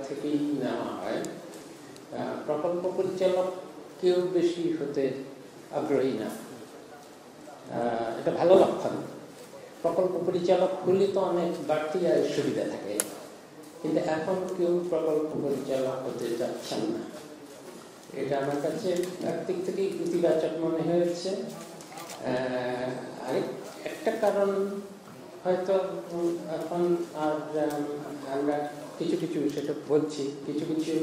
থেকেই নেওয়া হয়। প্রকল্প পরিচালক কেউ বেশি হতে আগ্রহী না, এটা ভালো লক্ষণ। প্রকল্প পরিচালক হলে তো অনেক বাড়তি আয়ের সুবিধা থাকে, কিন্তু এখন কেউ প্রকল্প পরিচালক হতে চাচ্ছেন না। এটা আমার কাছে একদিক থেকেই ইতিবাচক মনে হয়েছে। আরেক একটা কারণ হয়তো এখন আর আমরা কিছু কিছু সেটা বলছি, কিছু কিছু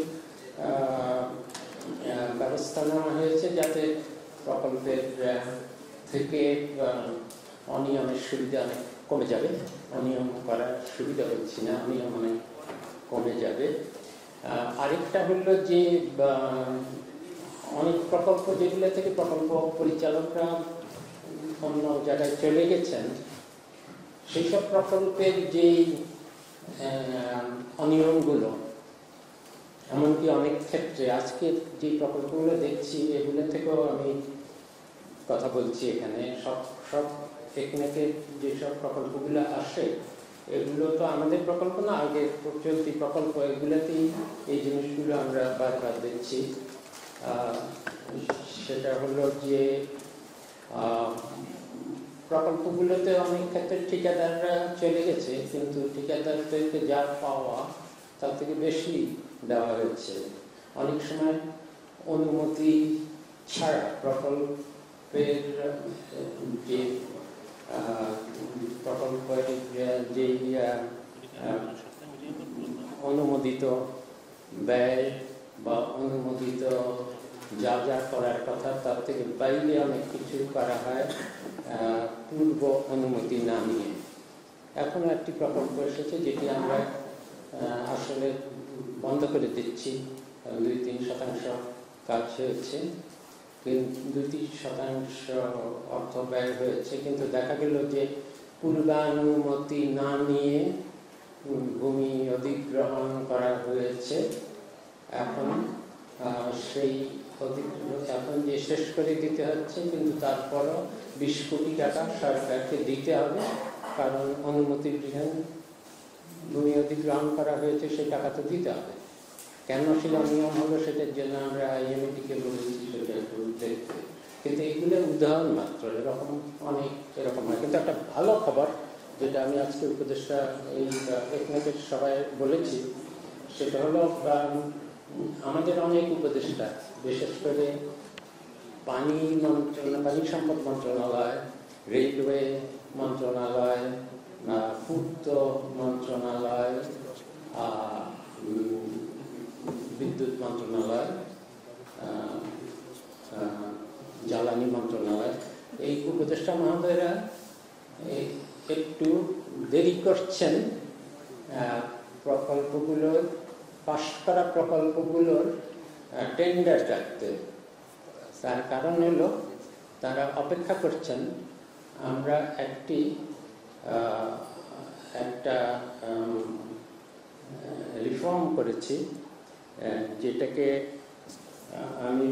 ব্যবস্থা নেওয়া হয়েছে যাতে প্রকল্পের থেকে অনিয়মের সুবিধা অনেক কমে যাবে। অনিয়ম করার সুবিধা বলছি না, অনিয়ম অনেক কমে যাবে। আরেকটা হলো যে অনেক প্রকল্প যেগুলো থেকে প্রকল্প পরিচালকরা অন্য জায়গায় চলে গেছেন, সেই সব প্রকল্পের যে অনিয়মগুলো, এমনকি অনেক ক্ষেত্রে আজকে যে প্রকল্পগুলো দেখছি এগুলো থেকেও আমি কথা বলছি এখানে, সব টেকনিকে যেসব প্রকল্পগুলো আসে এগুলো তো আমাদের প্রকল্প না, আগে চলতি প্রকল্প, এগুলোতেই এই জিনিসগুলো আমরা বারবার দেখছি। সেটা হলো যে প্রকল্পগুলোতে অনেক ক্ষেত্রে ঠিকাদাররা চলে গেছে, কিন্তু ঠিকাদারদেরকে যা পাওয়া তার থেকে বেশি দেওয়া হয়েছে। অনেক সময় অনুমতি ছাড়া প্রকল্পের যে প্রকল্পের যে অনুমোদিত ব্যয় বা অনুমোদিত যা যা করার কথা তার থেকে বাইরে অনেক কিছু করা হয় পূর্ব অনুমতি না নিয়ে। এখন একটি প্রকল্প এসেছে যেটি আমরা আসলে বন্ধ করে দিচ্ছি, 2-3% কাজ হয়েছে, 2-3% অর্থ ব্যয় হয়েছে, কিন্তু দেখা গেল যে পূর্বানুমতি না নিয়ে ভূমি অধিগ্রহণ করা হয়েছে। এখন সেই এখন যে শেষ করে দিতে হচ্ছে, কিন্তু তারপরও 20 কোটি টাকা সরকারকে দিতে হবে, কারণ অনুমতি বিহীন ভূমি অধিগ্রহণ করা হয়েছে, সেই টাকা তো দিতে হবে। কেন সেটা নিয়ম হলো সেটার জন্য আমরা আইএমএটিকে বলেছি সেটা একটু দেখতে, কিন্তু এগুলো উদাহরণ মাত্র, এরকম অনেক এরকম হয়। কিন্তু একটা ভালো খবর যেটা আমি আজকে উপদেষ্টা এই টেকনিকের সবাই বলেছি, সেটা হলো আমাদের অনেক উপদেষ্টা, বিশেষ করে পানি সম্পদ মন্ত্রণালয়, রেলওয়ে মন্ত্রণালয়, পূর্ত মন্ত্রণালয়, বিদ্যুৎ মন্ত্রণালয়, জ্বালানি মন্ত্রণালয়, এই উপদেষ্টা মহোদয়রা একটু দেরি করছেন প্রকল্পগুলোর, পাশ করা প্রকল্পগুলোর টেন্ডার ডাকতে। তার কারণ হলো তারা অপেক্ষা করছেন আমরা একটা রিফর্ম করেছি, যেটাকে আমি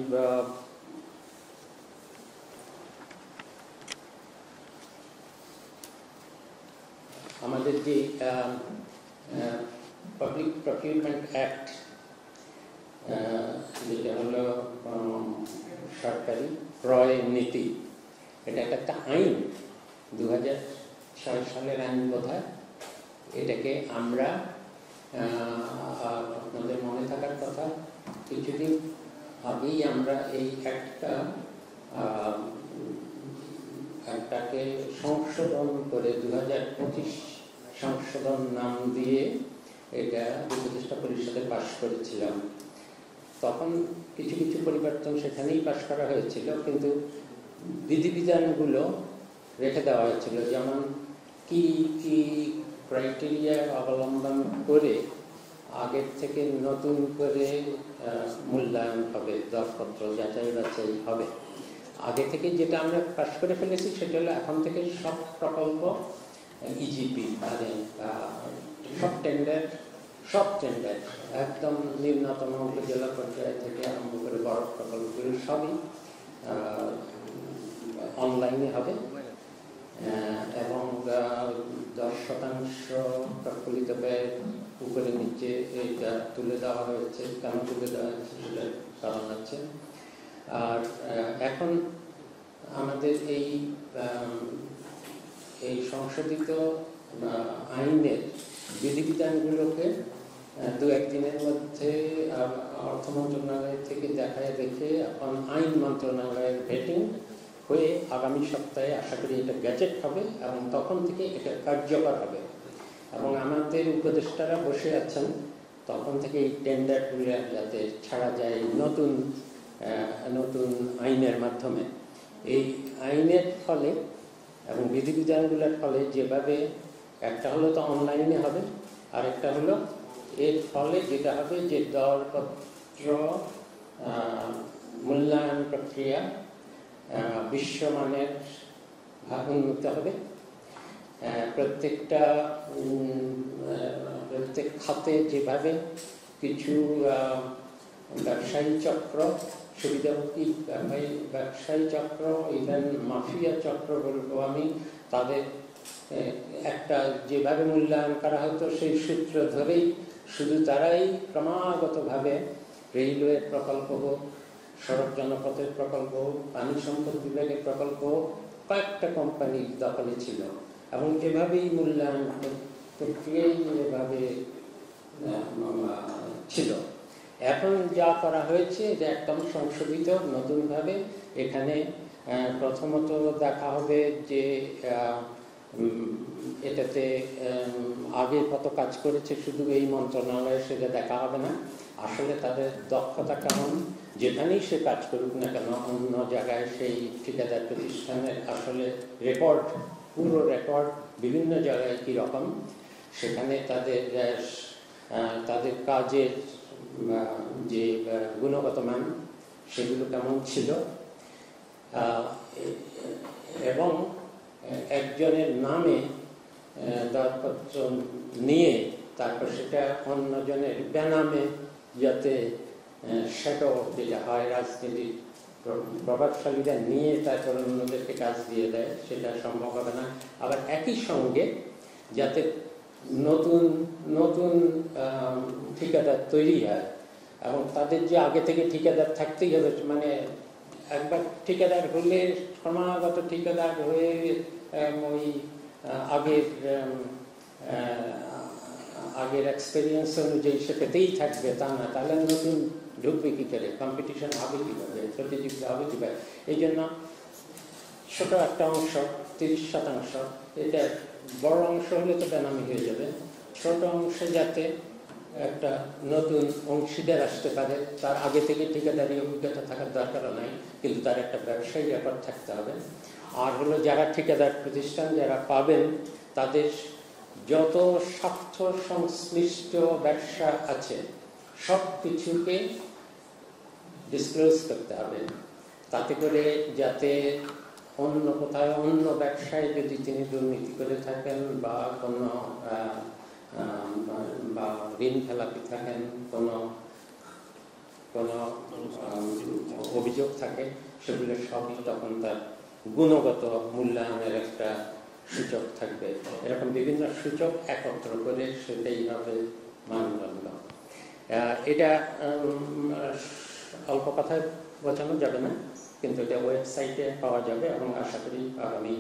আমাদের যে পাবলিক প্রকিউরমেন্ট অ্যাক্ট, যেটা হলো সরকারি ক্রয় নীতি, এটা একটা আইন, 2006 সালের আইন বোধহয়। এটাকে আমরা আপনাদের মনে থাকার কথা, কিছুদিন আগেই আমরা এই একটাকে সংশোধন করে 2025 সংশোধন নাম দিয়ে এটা উপদেষ্টা পরিষদে পাশ করেছিলাম। তখন কিছু কিছু পরিবর্তন সেখানেই পাশ করা হয়েছিল, কিন্তু বিধিবিধানগুলো রেখে দেওয়া হয়েছিল, যেমন কি কি ক্রাইটেরিয়া অবলম্বন করে আগের থেকে নতুন করে মূল্যায়ন হবে, দরপত্র যাচাই বাছাই হবে। আগে থেকে যেটা আমরা পাশ করে ফেলেছি সেটা হলো এখন থেকে সব প্রকল্প ইজিপি, মানে সব টেন্ডার একদম নিম্নতম উপজেলা পর্যায় থেকে আরম্ভ করে বড় প্রকল্পগুলো সবই অনলাইনে হবে, এবং 10% প্রফুল্লিত ব্যয় উপরে নিচে এইটা তুলে দেওয়া হয়েছে। কেন তুলে দেওয়া হয়েছে সেটার কারণ আছে। আর এখন আমাদের এই সংশোধিত আইনের বিধিবিধানগুলোকে 2-1 দিনের মধ্যে অর্থ মন্ত্রণালয় থেকে দেখায় রেখে এখন আইন মন্ত্রণালয়ের ভেটিং হয়ে আগামী সপ্তাহে আশা করি এটা গ্যাজেট হবে এবং তখন থেকে এটা কার্যকর হবে। এবং আমাদের উপদেষ্টারা বসে আছেন তখন থেকে এই টেন্ডারগুলো যাতে ছাড়া যায় নতুন আইনের মাধ্যমে। এই আইনের ফলে এবং বিধিবিধানগুলোর ফলে যেভাবে একটা হলো তো অনলাইনে হবে, আর একটা হলো এর ফলে যেটা হবে যে দরপত্র মূল্যায়ন প্রক্রিয়া বিশ্বমানের উন্নত হবে। প্রত্যেক খাতে যেভাবে কিছু ব্যবসায়ী চক্র, সুবিধাভোগী ব্যবসায়ী চক্র, ইভেন মাফিয়া চক্র বলবো আমি, তাদের একটা যেভাবে মূল্যায়ন করা হতো সেই সূত্র ধরেই শুধু তারাই ক্রমাগতভাবে রেলওয়ের প্রকল্প হোক, সড়ক জনপথের প্রকল্প হোক, পানি সম্পদ বিভাগের প্রকল্প হোক, কয়েকটা কোম্পানি দখলে ছিল এবং এভাবেই মূল্যায়ন প্রক্রিয়াই এভাবে ছিল। এখন যা করা হয়েছে যে একদম সংশোধিত নতুনভাবে এখানে প্রথমত দেখা হবে যে এটাতে আগে কত কাজ করেছে শুধু এই মন্ত্রণালয়ে সেটা দেখা হবে না, আসলে তাদের দক্ষতা কেমন, যেখানেই সে কাজ করুক না কেন অন্য জায়গায় সেই ঠিকাদার প্রতিষ্ঠানের আসলে রেকর্ড, পুরো রেকর্ড বিভিন্ন জায়গায় কীরকম, সেখানে তাদের কাজের যে গুণগত মান সেগুলো কেমন ছিল, এবং একজনের নামে দরপত্র নিয়ে তারপর সেটা অন্যজনের বেনামে যাতে সেটাও যেটা হয় রাজনীতির প্রভাবশালীরা নিয়ে তারপর অন্যদেরকে কাজ দিয়ে দেয় সেটা সম্ভব হবে না। আবার একই সঙ্গে যাতে নতুন নতুন ঠিকাদার তৈরি হয় এবং তাদের যে আগে থেকে ঠিকাদার থাকতেই হবে, মানে একবার ঠিকাদার হলে ক্রমাগত ঠিকাদার হয়ে ওই আগের এক্সপেরিয়েন্স অনুযায়ী সে পেতেই থাকবে তা না, তাহলে নতুন ঢুকবে কী করে, কম্পিটিশন হবে কীভাবে, প্রতিযোগিতা হবে কীভাবে। এই জন্য ছোট একটা অংশ 30%, এটা বড় অংশ হলে তো বেনামি হয়ে যাবে, ছোট অংশে যাতে একটা নতুন অংশীদার আসতে পারে, তার আগে থেকে ঠিকাদারি অভিজ্ঞতা থাকার দরকারও নাই, কিন্তু তার একটা ব্যবসায়ী রেকর্ড থাকতে হবে। আর হলো যারা ঠিকাদার প্রতিষ্ঠান যারা পাবেন তাদের যত স্বার্থ সংশ্লিষ্ট ব্যবসা আছে সব কিছুকে ডিসক্লোজ করতে হবে, তাতে করে যাতে অন্য কোথাও অন্য ব্যবসায় যদি তিনি দুর্নীতি করে থাকেন বা কোনো বা ঋণ খেলাপি থাকেন, কোনো অভিযোগ থাকে, সেগুলো সবই তখন তার গুণগত মূল্যায়নের একটা সূচক থাকবে। এরকম বিভিন্ন সূচক একত্র করে সেটাই হবে মানদণ্ড। এটা অল্প কথায় বোঝানো যাবে না, কিন্তু এটা ওয়েবসাইটে পাওয়া যাবে এবং আশা করি আগামী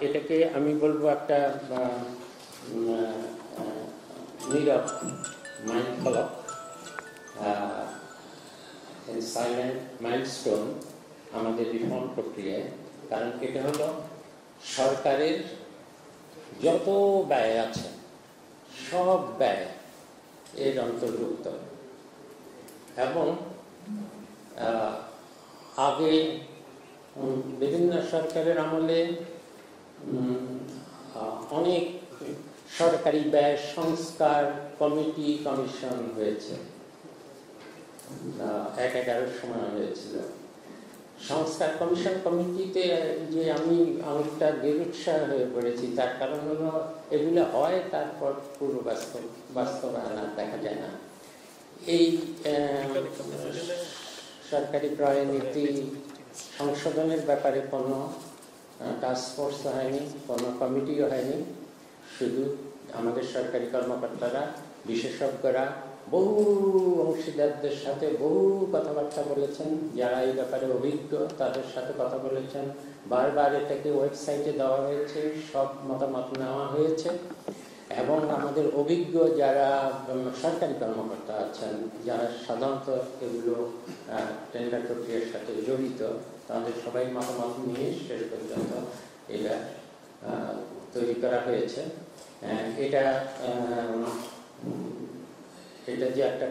এটাকে আমি বলবো একটা নীরব মাইলফলক, সাইলেন্ট মাইলস্টোন আমাদের রিফর্ম প্রক্রিয়ায়। কারণ এটা হলো সরকারের যত ব্যয় আছে সব ব্যয় এর অন্তর্ভুক্ত, এবং আগে বিভিন্ন সরকারের আমলে অনেক সরকারি ব্যয় সংস্কার কমিটি কমিশন হয়েছে, 11 সময় হয়েছিল। সংস্কার কমিশন কমিটিতে যে আমি অনেকটা নিরুৎসাহ হয়ে পড়েছি, তার কারণ হলো এগুলো হয় তারপর পুরো বাস্তবায়ন দেখা যায় না। এই সরকারি ক্রয় নীতি সংশোধনের ব্যাপারে কোনো টাস্ক ফোর্স হয়নি, কোনো কমিটিও হয়নি, শুধু আমাদের সরকারি কর্মকর্তারা, বিশেষজ্ঞরা বহু অংশীদারদের সাথে বহু কথাবার্তা বলেছেন, যারা এই ব্যাপারে অভিজ্ঞ তাদের সাথে কথা বলেছেন, বারবার এটাকে ওয়েবসাইটে দেওয়া হয়েছে, সব মতামত নেওয়া হয়েছে এবং আমাদের অভিজ্ঞ যারা সরকারি কর্মকর্তা আছেন, যারা সাধারণত এগুলো টেন্ডার প্রক্রিয়ার সাথে জড়িত, তাদের সবাই মতামত নিয়ে শেষ পর্যন্ত এটা তৈরি করা হয়েছে। এটা যে একটা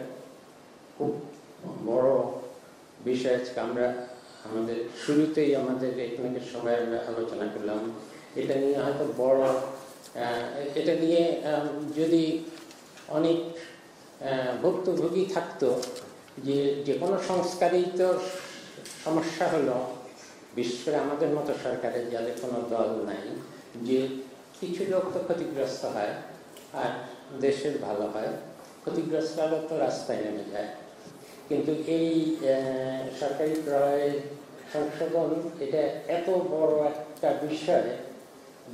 খুব বড় বিষয়, আজকে আমরা আমাদের শুরুতেই আমাদের এখানে সবাই আমরা আলোচনা করলাম এটা নিয়ে। হয়তো বড় এটা নিয়ে যদি অনেক ভুক্তভোগী থাকতো, যে কোনো সংস্কারেই তো সমস্যা হলো, বিশেষ করে আমাদের মতো সরকারের যাদের কোনো দল নাই, যে কিছু লোক তো ক্ষতিগ্রস্ত হয় আর দেশের ভালো হয়, ক্ষতিগ্রস্ত হলে তো রাস্তায় নেমে যায়। কিন্তু এই সরকারি ক্রয় সংশোধন এটা এত বড় একটা বিষয়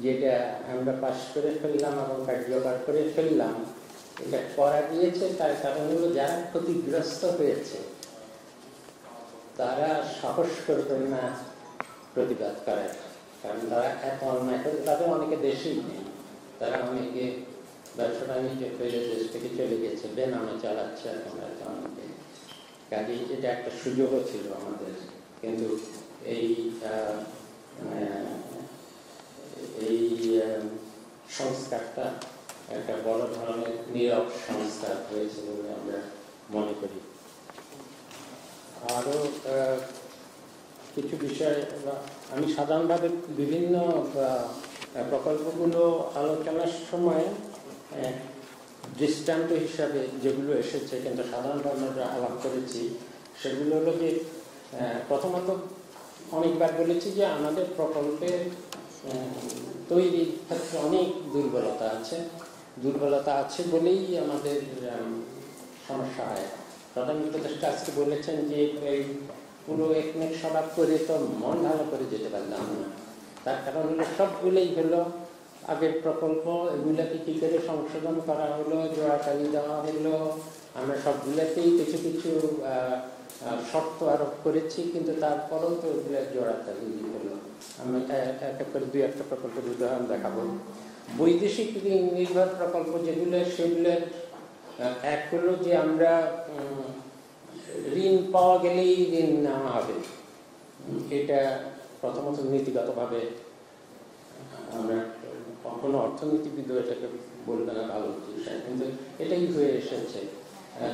যেটা আমরা পাশ করে ফেললাম এবং কার্যকর করে ফেললাম, এটা করা গিয়েছে তার কারণ হলো যারা ক্ষতিগ্রস্ত হয়েছে তারা সাহস করবেন না প্রতিবাদ করার, কারণ তারা এত অন্যায় করে। তাদের অনেকে দেশেই নেই, তারা অনেকে ব্যবসা বাণিজ্য করে দেশ থেকে চলে গেছে, বেনামে চালাচ্ছে এখন অনেকে। কাজে এটা একটা সুযোগও ছিল আমাদের, কিন্তু এই সংস্কারটা একটা বড় ধরনের নীরব সংস্কার হয়েছে বলে আমরা মনে করি। আরও কিছু বিষয় আমি সাধারণভাবে বিভিন্ন প্রকল্পগুলো আলোচনার সময় দৃষ্টান্ত হিসাবে যেগুলো এসেছে, কিন্তু সাধারণভাবে আমরা আলাপ করেছি, সেগুলো হলো যে প্রথমত অনেকবার বলেছি যে আমাদের প্রকল্পের তৈরির ক্ষেত্রে অনেক দুর্বলতা আছে বলেই আমাদের সমস্যা হয়। প্রধান উপদেষ্টা আজকে বলেছেন যে এই পুরো একমেক সভা করে তো মন ভালো করে যেতে পারলাম না, তার কারণ হলো সবগুলোই হলো আগের প্রকল্প, এগুলাকে কী করে সংশোধন করা হলো, জোড়াতালি দেওয়া হলো, আমরা সবগুলোতেই কিছু কিছু শর্ত আরোপ করেছি, কিন্তু তারপরেও তো ওগুলো জোড়াতালি হলো। আমি এক করে দুই একটা প্রকল্পের উদাহরণ দেখাবো। বৈদেশিক ঋণ নির্ভর প্রকল্প যেগুলো, সেগুলোর এক হলো যে আমরা ঋণ পাওয়া গেলেই ঋণ নেওয়া হবে, এটা প্রথমত নীতিগতভাবে আমরা কোনো অর্থনীতিবিদ এটাকে বলবে না ভালো বিষয়, কিন্তু এটাই হয়ে এসেছে।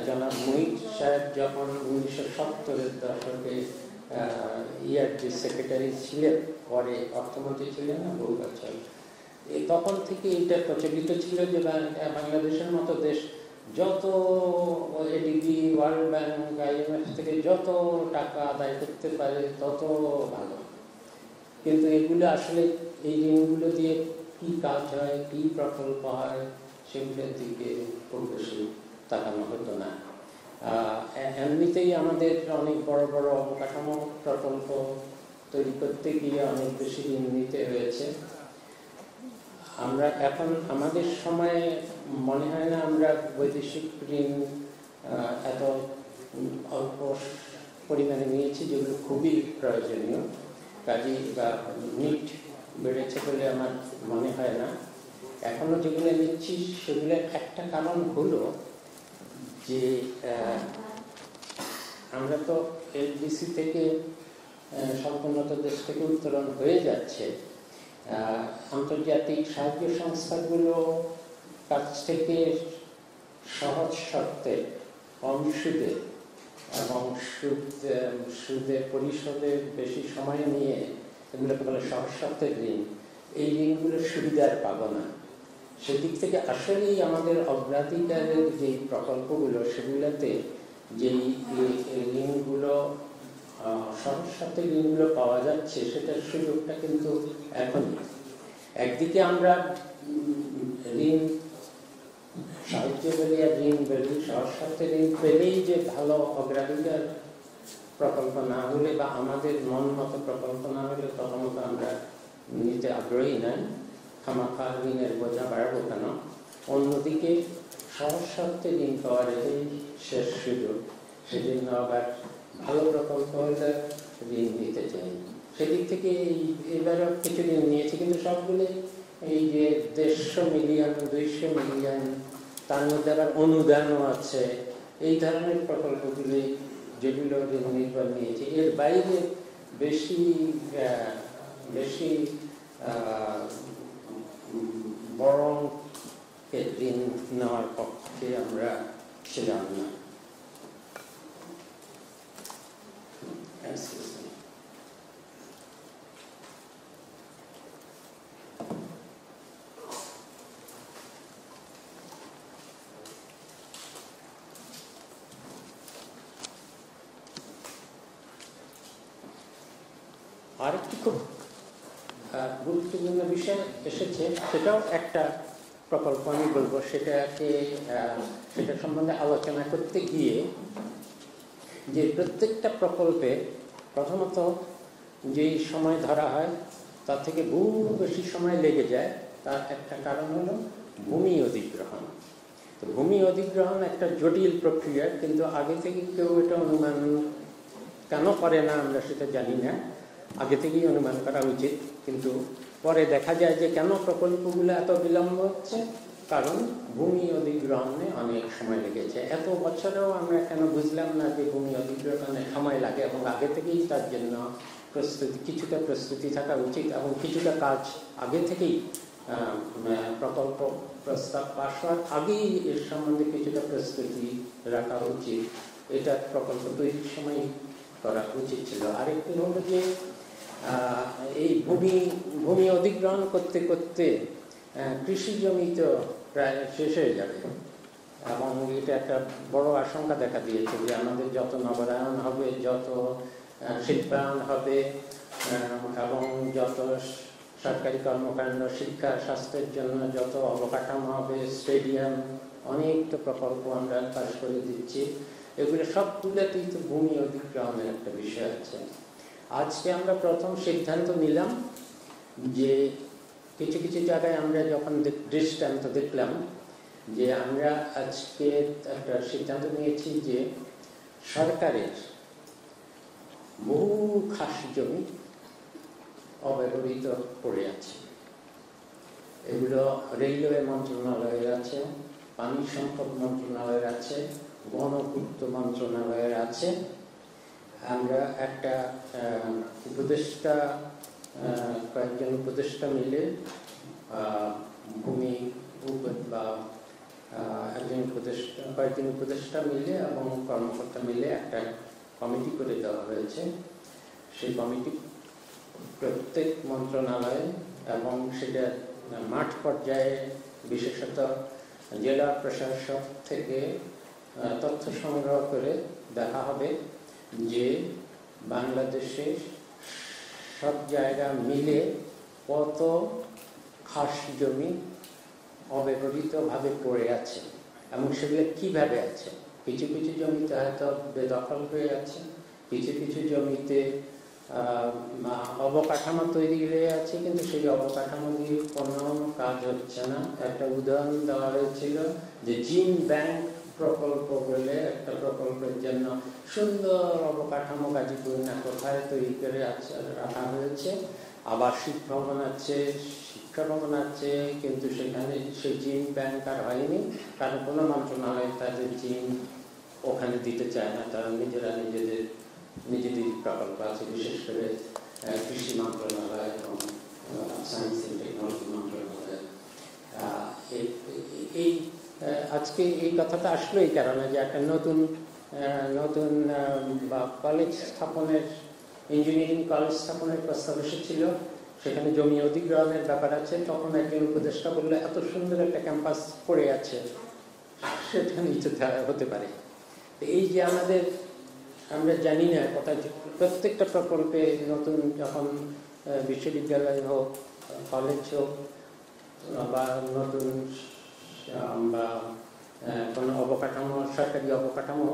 জনাব মুহিত সাহেব যখন 1970-এর দশকে ERD সেক্রেটারি ছিলেন, পরে অর্থমন্ত্রী ছিলেন না বহু বছর, তখন থেকে এটা প্রচলিত ছিল যে বাংলাদেশের মতো দেশ যত এডিবি, ওয়ার্ল্ড ব্যাংক, IMF থেকে যত টাকা আদায় করতে পারে তত ভালো। কিন্তু এগুলো আসলে এই ঋণগুলো দিয়ে কী কাজ হয়, কী প্রকল্প হয়, সেগুলোর দিকে খুব বেশি তাকানো হতো না। এমনিতেই আমাদের অনেক বড় বড় অবকাঠামো প্রকল্প তৈরি করতে গিয়ে অনেক বেশি ঋণ নিতে হয়েছে। আমরা এখন আমাদের সময়ে মনে হয় না আমরা বৈদেশিক ঋণ এত অল্প পরিমাণে নিয়েছি, যেগুলো খুবই প্রয়োজনীয়। কাজী বা নিট বেড়েছে বলে আমার মনে হয় না। এখনো যেগুলো নিচ্ছি সেগুলোর একটা কারণ হলো যে আমরা তো LDC থেকে সম্পূর্ণত দেশ থেকে উত্তোলন হয়ে যাচ্ছে। আন্তর্জাতিক সাহায্য সংস্থাগুলো কাছ থেকে সহজ শর্তে, কম সুদে এবং সুদের পরিশোধে বেশি সময় নিয়ে, এগুলোকে বলে সহজ শর্তের ঋণ, এই ঋণগুলোর সুবিধার পাবো না। সেদিক থেকে আসলেই আমাদের অগ্রাধিকারের যে প্রকল্পগুলো, সেগুলোতে যেই ঋণগুলো সহজ শর্তের ঋণগুলো পাওয়া যাচ্ছে, সেটার সুযোগটা কিন্তু এখনই। একদিকে আমরা ঋণ সাহায্য বলি আর ঋণ বলি, সহজ শর্তের ঋণ পেলেই যে ভালো, অগ্রাধিকার প্রকল্প না হলে বা আমাদের মন মতো প্রকল্প না হলে প্রথমত আমরা নিতে আগ্রহী নয়, খামাখা ঋণের বোঝা বাড়াবো কেন, অন্যদিকে সহজ শর্তে ঋণ পাওয়ার এটাই শেষ সুযোগ, সেজন্য আবার ভালো প্রকল্প হলে ঋণ নিতে চাই। সেদিক থেকে এবারও কিছু ঋণ নিয়েছি, কিন্তু সবগুলো এই যে 150 মিলিয়ন 200 মিলিয়ন, তার মধ্যে আবার অনুদানও আছে, এই ধরনের প্রকল্পগুলি যেগুলো ঋণ নির্ভর নিয়েছি। এর বাইরে বেশি বেশি বড় ঋণ নেওয়ার পক্ষে আমরা ছিলাম না। আরেকটি খুব গুরুত্বপূর্ণ বিষয় এসেছে, সেটাও একটা প্রকল্প আমি বলবো। সেটা সম্বন্ধে আলোচনা করতে গিয়ে যে প্রত্যেকটা প্রকল্পে প্রথমত যেই সময় ধরা হয় তার থেকে বহু বেশি সময় লেগে যায়, তার একটা কারণ হলো ভূমি অধিগ্রহণ। তো ভূমি অধিগ্রহণ একটা জটিল প্রক্রিয়া, কিন্তু আগে থেকে কেউ এটা অনুমান কেন করে না আমরা সেটা জানি না, আগে থেকেই অনুমান করা উচিত। কিন্তু পরে দেখা যায় যে কেন প্রকল্পগুলো এত বিলম্ব হচ্ছে, কারণ ভূমি অধিগ্রহণে অনেক সময় লেগেছে। এত বছরেও আমরা কেন বুঝলাম না যে ভূমি অধিগ্রহণে সময় লাগে, এবং আগে থেকেই তার জন্য কিছুটা প্রস্তুতি থাকা উচিত, এবং কিছুটা কাজ আগে থেকেই প্রকল্প প্রস্তাব পাশ হওয়ার আগেই এর সম্বন্ধে কিছুটা প্রস্তুতি রাখা উচিত। এটা প্রকল্প তৈরির সময় করা উচিত ছিল। আরেকটি হলো যে এই ভূমি অধিগ্রহণ করতে করতে কৃষি জমি তো প্রায় শেষ হয়ে যাবে, এবং এটা একটা বড় আশঙ্কা দেখা দিয়েছে যে আমাদের যত নগরায়ন হবে, যত শিল্পায়ন হবে, এবং যত সরকারি কর্মকাণ্ড, শিক্ষা, স্বাস্থ্যের জন্য যত অবকাঠামো হবে, স্টেডিয়াম, অনেক তো প্রকল্প আমরা পাশ করে দিচ্ছি, এগুলো সবগুলোতেই তো ভূমি অধিগ্রহণের একটা বিষয় আছে। আজকে আমরা প্রথম সিদ্ধান্ত নিলাম যে কিছু কিছু জায়গায় আমরা যখন দৃষ্টান্ত দেখলাম, যে আমরা আজকে একটা সিদ্ধান্ত নিয়েছি যে সরকারের বহু খাস জমি অব্যবহৃত পড়ে আছে। এগুলো রেলওয়ে মন্ত্রণালয়ের আছে, পানি সম্পদ মন্ত্রণালয়ের আছে, গণপূর্ত মন্ত্রণালয়ের আছে। আমরা একটা কয়েকজন উপদেষ্টা মিলে ভূমি বা কয়েকজন উপদেষ্টা মিলে এবং কর্মকর্তা মিলে একটা কমিটি করে দেওয়া হয়েছে। সেই কমিটি প্রত্যেক মন্ত্রণালয়ে এবং সেটা মাঠ পর্যায়ে বিশেষত জেলা প্রশাসক থেকে তথ্য সংগ্রহ করে দেখা হবে যে বাংলাদেশে সব জায়গা মিলে কত খাস জমি অব্যবহৃতভাবে পড়ে আছে এবং সেগুলো কিভাবে আছে। কিছু কিছু জমিতে হয়তো বেদখল হয়ে আছে, কিছু কিছু জমিতে অবকাঠামো তৈরি হয়ে আছে, কিন্তু সেই অবকাঠামো দিয়ে কোনো কাজ হচ্ছে না। একটা উদাহরণ দেওয়া হয়েছিল যে জিন ব্যাংক প্রকল্প বলে একটা প্রকল্পের জন্য সুন্দর অবকাঠামো গাজীপুর না কোথায় তৈরি করে রাখা হয়েছে, আবাসিক ভবন আছে, শিক্ষা ভবন আছে, কিন্তু সেখানে সেই জিন ব্যাংক আর হয়নি, কারণ কোনো মন্ত্রণালয় তাদের জিন ওখানে দিতে চায় না। তারা নিজেদের প্রকল্প আছে, বিশেষ করে কৃষি মন্ত্রণালয় এবং সায়েন্স এন্ড টেকনোলজি মন্ত্রণালয়। আজকে এই কথাটা আসলো এই কারণে যে একটা নতুন বা কলেজ স্থাপনের, ইঞ্জিনিয়ারিং কলেজ স্থাপনের প্রস্তাব এসেছিল, সেখানে জমি অধিগ্রহণের ব্যাপার আছে। তখন একজন উপদেষ্টা বললো এত সুন্দর একটা ক্যাম্পাস পড়ে আছে, সেটা নিচে হতে পারে। এই যে আমরা জানি না কথা, প্রত্যেকটা প্রকল্পে নতুন যখন বিশ্ববিদ্যালয় হোক, কলেজ হোক, বা নতুন বা কোনো অবকাঠামো, সরকারি অবকাঠামো,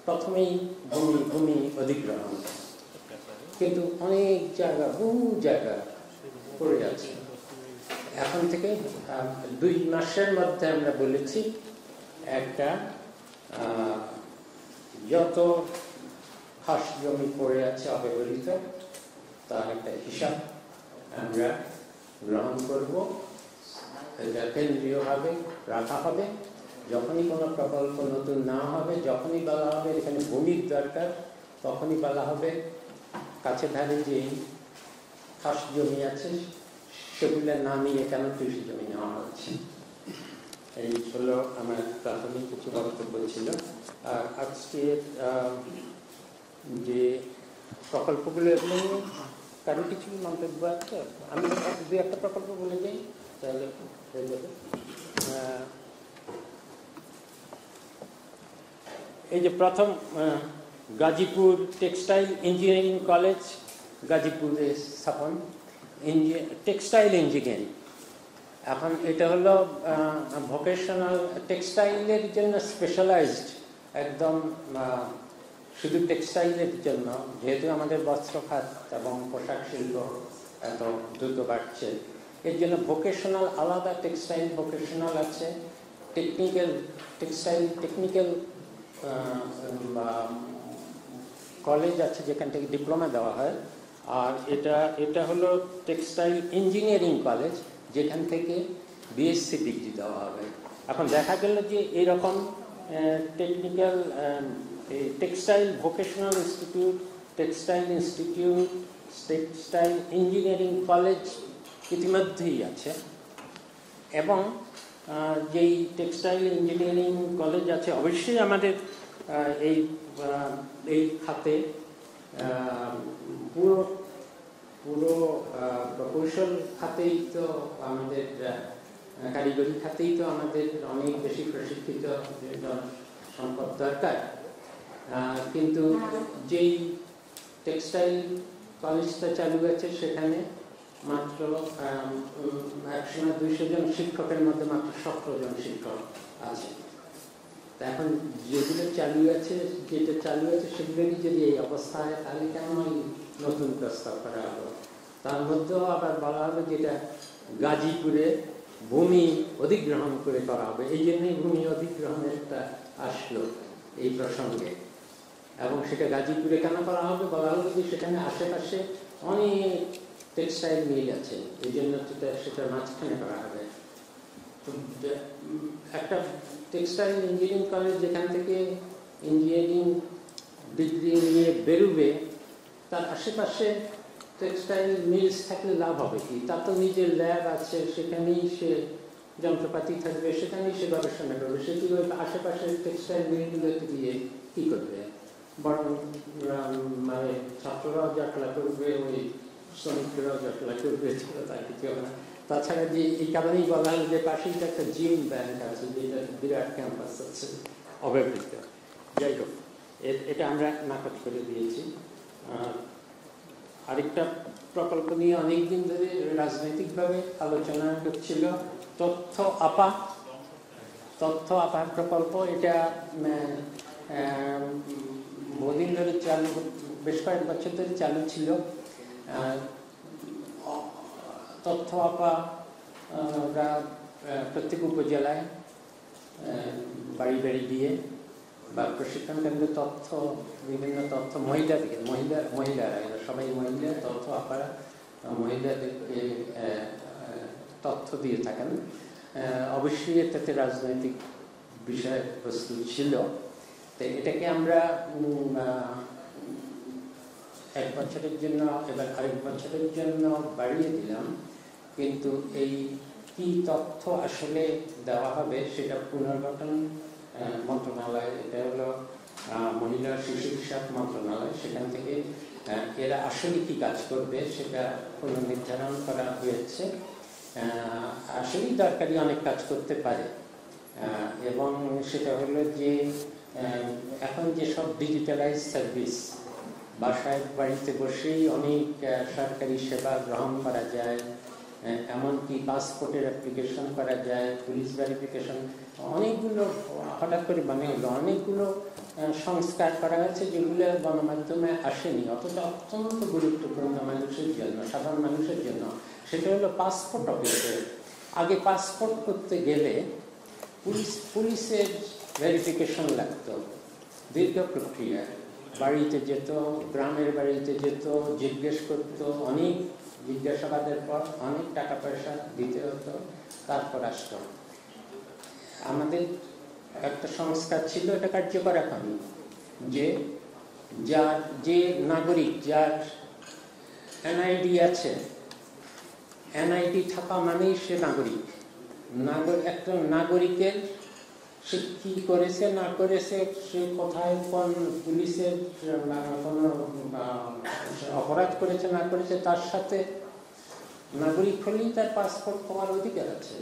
প্রথমেই ভূমি অধিগ্রহণ। কিন্তু অনেক জায়গা, বহু জায়গা পড়ে আছে। এখন থেকে 2 মাসের মধ্যে আমরা বলেছি একটা যত খাস জমি পড়ে আছে অব্যবহৃত তার একটা হিসাব আমরা গ্রহণ করব। এটা কেন্দ্রীয়ভাবে রাখা হবে। যখনই কোনো প্রকল্প নতুন না হবে, যখনই বলা হবে এখানে ভূমির দরকার, তখনই বলা হবে কাছে ধারে যে খাস জমি আছে সেগুলো না নিয়ে কেন কৃষি জমি নেওয়া হচ্ছে। এই হলো আমার প্রাথমিক কিছু বক্তব্য ছিল। আর আজকে যে প্রকল্পগুলো এগুলো নিয়ে কারো কিছু মন্তব্য আছে? আমি 2-1টা প্রকল্প বলে যাই, তাহলে হয়ে যাবে। এই যে প্রথম গাজীপুর টেক্সটাইল ইঞ্জিনিয়ারিং কলেজ, গাজীপুরে স্থাপন টেক্সটাইল ইঞ্জিনিয়ারিং। এখন এটা হলো ভোকেশনাল টেক্সটাইলের জন্য স্পেশালাইজড, একদম শুধু টেক্সটাইলের জন্য, যেহেতু আমাদের বস্ত্র খাত এবং পোশাক শিল্প এত দ্রুত বাড়ছে, এর জন্য ভোকেশনাল আলাদা টেক্সটাইল ভোকেশনাল আছে, টেকনিক্যাল টেক্সটাইল টেকনিক্যাল কলেজ আছে যেখান থেকে ডিপ্লোমা দেওয়া হয়। আর এটা হলো টেক্সটাইল ইঞ্জিনিয়ারিং কলেজ যেখান থেকে বিএসসি ডিগ্রি দেওয়া হবে। এখন দেখা গেল যে এরকম technical textile vocational institute, textile institute, textile engineering college ইতিমধ্যেই আছে। এবং যেই টেক্সটাইল ইঞ্জিনিয়ারিং কলেজ আছে অবশ্যই আমাদের এই খাতে পুরো প্রকৌশল খাতেই তো আমাদের, কারিগরি খাতেই তো আমাদের অনেক বেশি প্রশিক্ষিত সম্পদ দরকার। কিন্তু যেই টেক্সটাইল কলেজটা চালু আছে সেখানে মাত্র 100-200 জন শিক্ষকের মধ্যে মাত্র 17 জন শিক্ষক আছে। এখন যেটা চালু আছে সেগুলোরই যদি এই অবস্থা হয় তাহলে কেন নতুন প্রস্তাব করা হলো? তার মধ্যেও আবার বলা হবে যেটা গাজীপুরে ভূমি অধিগ্রহণ করে করা হবে। এই জন্যই ভূমি অধিগ্রহণেরটা আসলো এই প্রসঙ্গে। এবং সেটা গাজীপুরে কেন করা হবে? বলা হলো যে সেখানে আশেপাশে অনেক টেক্সটাইল মিল আছে, এই জন্য সেটার মাঝখানে করা হবে। একটা টেক্সটাইল ইঞ্জিনিয়ারিং কলেজ যেখান থেকে ইঞ্জিনিয়ারিং ডিগ্রি নিয়ে বেরোবে, তার আশেপাশে টেক্সটাইল মিলস থাকলে লাভ হবে কি? তার তো নিজের ল্যাব আছে, সেখানেই সে যন্ত্রপাতি থাকবে, সেখানেই সে গবেষণা করবে। সেটি ওই আশেপাশের টেক্সটাইল মিলগুলোতে দিয়ে কী করবে? বরং মানে ছাত্ররাও জটলা করবে, ওই শ্রমিকরাও জটলা করবে, তার কিছু হবে না। তাছাড়া যে এই কারণেই বলা হল যে পাশেই তো একটা জিম ব্যাংক আছে, যেটা বিরাট ক্যাম্পাস আছে অব্যবহৃত। যাই হোক, এটা আমরা নাকচ করে দিয়েছি। আরেকটা প্রকল্প নিয়ে অনেকদিন ধরে রাজনৈতিকভাবে আলোচনা হচ্ছিল, তথ্য আপার প্রকল্প। এটা বহুদিন ধরে চালু, বেশ কয়েক বছর ধরে চালু ছিল। তথ্য আপা প্রত্যেক উপজেলায় বাড়ি বাড়ি দিয়ে বা প্রশিক্ষণ কেন্দ্রে বিভিন্ন তথ্য মহিলারা এরা সবাই মহিলা, তথ্য আপারা মহিলাদেরকে তথ্য দিয়ে থাকেন। অবশ্যই এটাতে রাজনৈতিক বিষয়বস্তু ছিল। তো এটাকে আমরা 1 বছরের জন্য, এবার আরেক বছরের জন্য বাড়িয়ে দিলাম। কিন্তু এই কি তথ্য আসলে দেওয়া হবে সেটা পুনর্গঠন মন্ত্রণালয়, এটা হলো মহিলা শিশু বিষয়ক মন্ত্রণালয়, সেখান থেকে এরা আসলে কি কাজ করবে সেটা পুনর্নির্ধারণ করা হয়েছে। আসলেই দরকারি অনেক কাজ করতে পারে। এবং সেটা হলো যে এখন যেসব ডিজিটালাইজ সার্ভিস, বাসায় বাড়িতে বসেই অনেক সরকারি সেবা গ্রহণ করা যায়, এমনকি পাসপোর্টের অ্যাপ্লিকেশন করা যায়, পুলিশ ভেরিফিকেশন, অনেকগুলো হঠাৎ করে মনে হলো অনেকগুলো সংস্কার করা হয়েছে যেগুলো গণমাধ্যমে আসেনি, অথচ অত্যন্ত গুরুত্বপূর্ণ মানুষের জন্য, সাধারণ মানুষের জন্য। সেটা হলো পাসপোর্ট অফিসের আগে পাসপোর্ট করতে গেলে পুলিশের ভেরিফিকেশন লাগতো, দীর্ঘ প্রক্রিয়া। বাড়িতে যেত, গ্রামের বাড়িতে যেত, জিজ্ঞেস করতো, অনেক জিজ্ঞাসাবাদের পর অনেক টাকা পয়সা দিতে হতো, তারপর আসতো। আমাদের একটা সংস্কার ছিল, এটা কার্যকর এখনই, যে নাগরিক যার এনআইডি আছে, এনআইডি থাকা মানেই সে নাগরিক। একটা নাগরিকের সে কি করেছে না করেছে, সে কোথায় কোন পুলিশের কোন অপরাধ করেছে না করেছে, তার সাথে নাগরিক হলেই তার পাসপোর্ট পাওয়ার অধিকার আছে।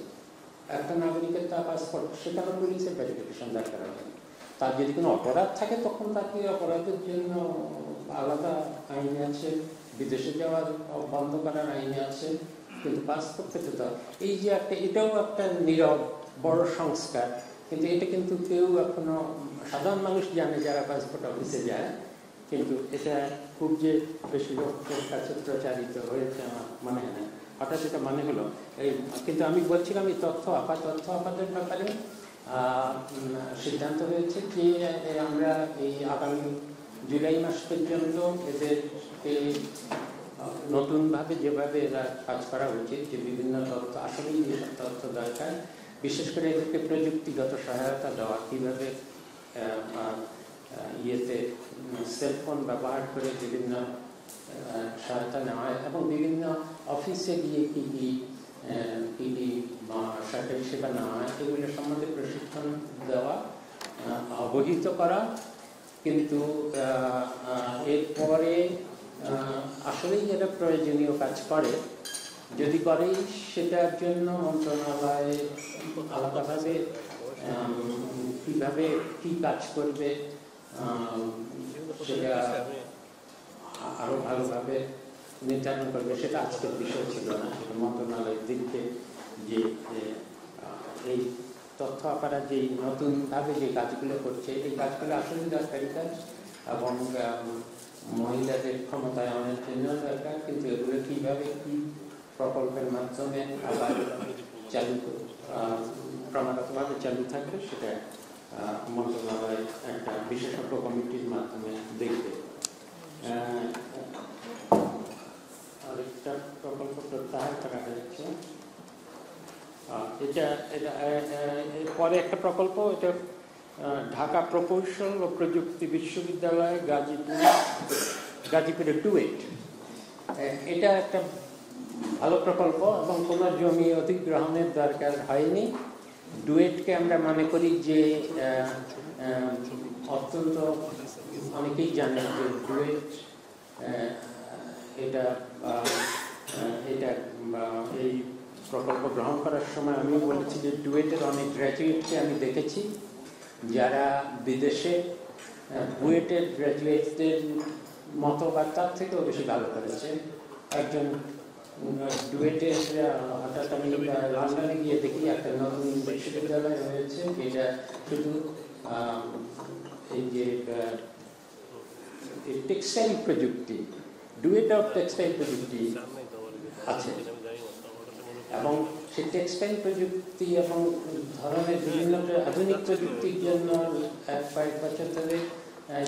একটা নাগরিকের তার পাসপোর্ট, সেখানে পুলিশের ভেরিফিকেশন দরকার হবে। তার যদি কোনো অপরাধ থাকে তখন তাকে অপরাধের জন্য আলাদা আইন আছে, বিদেশে যাওয়ার বন্ধ করার আইন আছে, কিন্তু পাসপোর্ট থেকে তো এই যে একটা, এটাও একটা নীরব বড় সংস্কার। কিন্তু এটা কিন্তু কেউ এখনো, সাধারণ মানুষ জানে যারা পাসপোর্ট অফিসে যায়, কিন্তু এটা খুব যে বেশি লোকের কাছে প্রচারিত হয়েছে আমার মনে হয় না। হঠাৎ এটা মনে হলো এই, কিন্তু আমি বলছিলাম এই তথ্য আপাতের ব্যাপারে সিদ্ধান্ত হয়েছে যে আমরা এই আগামী জুলাই মাস পর্যন্ত এদেরকে নতুনভাবে যেভাবে এরা কাজ করা উচিত, যে বিভিন্ন তথ্য আসলেই যেসব তথ্য দরকার, বিশেষ করে এদেরকে প্রযুক্তিগত সহায়তা দেওয়া, কীভাবে সেলফোন ব্যবহার করে বিভিন্ন সহায়তা নেওয়া হয়, এবং বিভিন্ন অফিসে গিয়ে কী কী সরকারি সেবা নেওয়া হয়, এগুলো সম্বন্ধে প্রশিক্ষণ দেওয়া, অবহিত করা। কিন্তু এরপরে আসলেই যেটা প্রয়োজনীয় কাজ করে, যদি করেই সেটার জন্য মন্ত্রণালয় আলাদাভাবে কীভাবে কী কাজ করবে সেটা আরো ভালোভাবে নির্ধারণ করবে, সেটা আজকের বিষয় ছিল না। সেটা মন্ত্রণালয়ের দিকে যে এই তথ্য আপারা যে নতুনভাবে যে কাজগুলো করছে, এই কাজগুলো আসলে দরকারি কাজ এবং মহিলাদের ক্ষমতায়নের জন্য দরকার। কিন্তু এগুলো কীভাবে কী প্রকল্পের মাধ্যমে আবার ক্রমাগতভাবে চালু থাকবে, সেটা মন্ত্রণালয় একটা বিশেষজ্ঞ কমিটির মাধ্যমে দেখবে। আরেকটা প্রকল্প প্রত্যাহার করা হয়েছে, এটা পরে একটা প্রকল্প, এটা ঢাকা প্রকৌশল ও প্রযুক্তি বিশ্ববিদ্যালয় গাজীপুরে ডুয়েট। এটা একটা ভালো প্রকল্প এবং কোনো জমি অধিগ্রহণের দরকার হয়নি। ডুয়েটকে আমরা মনে করি যে অত্যন্ত, অনেকেই জানেন যে ডুয়েট এটা এই প্রকল্প গ্রহণ করার সময় আমি বলেছি যে ডুয়েটের অনেক গ্র্যাজুয়েটকে আমি দেখেছি যারা বিদেশে বুয়েটের গ্র্যাজুয়েটদের মতো বা তার থেকেও বেশি ভালো করেছে। একজন ডুয়েটের, হঠাৎ আমি লন্ডনে গিয়ে দেখি একটা নতুন বিশ্ববিদ্যালয় হয়েছে, যেটা শুধু এই যে টেক্সটাইল প্রযুক্তি, ডুয়েট অফ টেক্সটাইল প্রযুক্তি আছে, এবং সেই টেক্সটাইল প্রযুক্তি এবং ধরনের বিভিন্ন আধুনিক প্রযুক্তির জন্য কয়েক বছর ধরে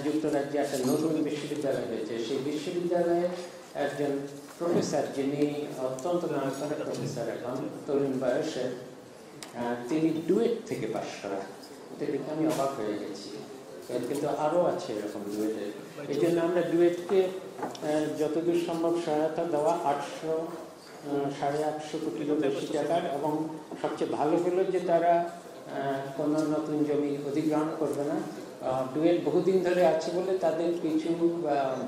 যুক্তরাজ্যে একটা নতুন বিশ্ববিদ্যালয় হয়েছে। সেই বিশ্ববিদ্যালয়ে একজন প্রফেসর, যিনি অত্যন্ত নামকরা প্রফেসর এখন তরুণ বয়সে, তিনি ডুয়েট থেকে পাশ করা। এটা দেখে আমি অবাক হয়ে গেছি, কিন্তু আরও আছে এরকম ডুয়েটের। এই জন্য আমরা ডুয়েটকে যতদূর সম্ভব সহায়তা দেওয়া, 800-850 কোটিরও বেশি টাকার, এবং সবচেয়ে ভালো হলো যে তারা কোনো নতুন জমি অধিগ্রহণ করবে না। ডুয়েট বহুদিন ধরে আছে বলে তাদের কিছু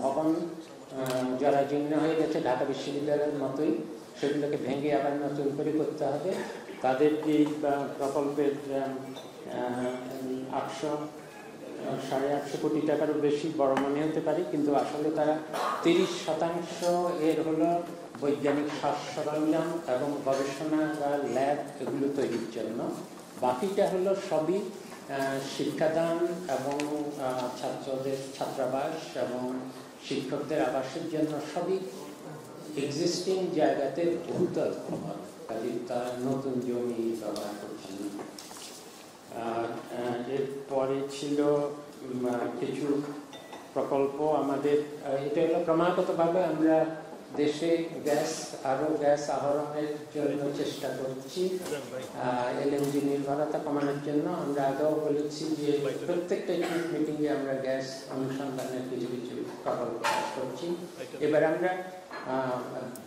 ভবন যারা জীর্ণ হয়ে গেছে ঢাকা বিশ্ববিদ্যালয়ের মতোই, সেগুলোকে ভেঙে আবার নতুন করে করতে হবে। তাদের এই প্রকল্পের 800 850 কোটি টাকারও বেশি বড় মনে হতে পারে, কিন্তু আসলে তারা 30% এর হলো বৈজ্ঞানিক সরঞ্জাম এবং গবেষণাগার, ল্যাব এগুলো তৈরির জন্য। বাকিটা হলো সবই শিক্ষাদান এবং ছাত্রদের ছাত্রাবাস এবং শিক্ষকদের আবাসের জন্য সবই এক্সিস্টিং জায়গাতে বহুতল ভবন, কাজে তারা নতুন জমি ব্যবহার করছেন। এরপরে ছিল কিছু প্রকল্প আমাদের, এটা হলো ক্রমাগতভাবে আমরা দেশে আরো গ্যাস আহরণের জন্য চেষ্টা করছি। এলএনজি নির্ভরতা কমানোর জন্য আমরা আগেও বলেছি যে প্রত্যেকটা মিটিংয়ে আমরা গ্যাস অনুসন্ধানের কিছু কিছু প্রকল্প করছি। এবার আমরা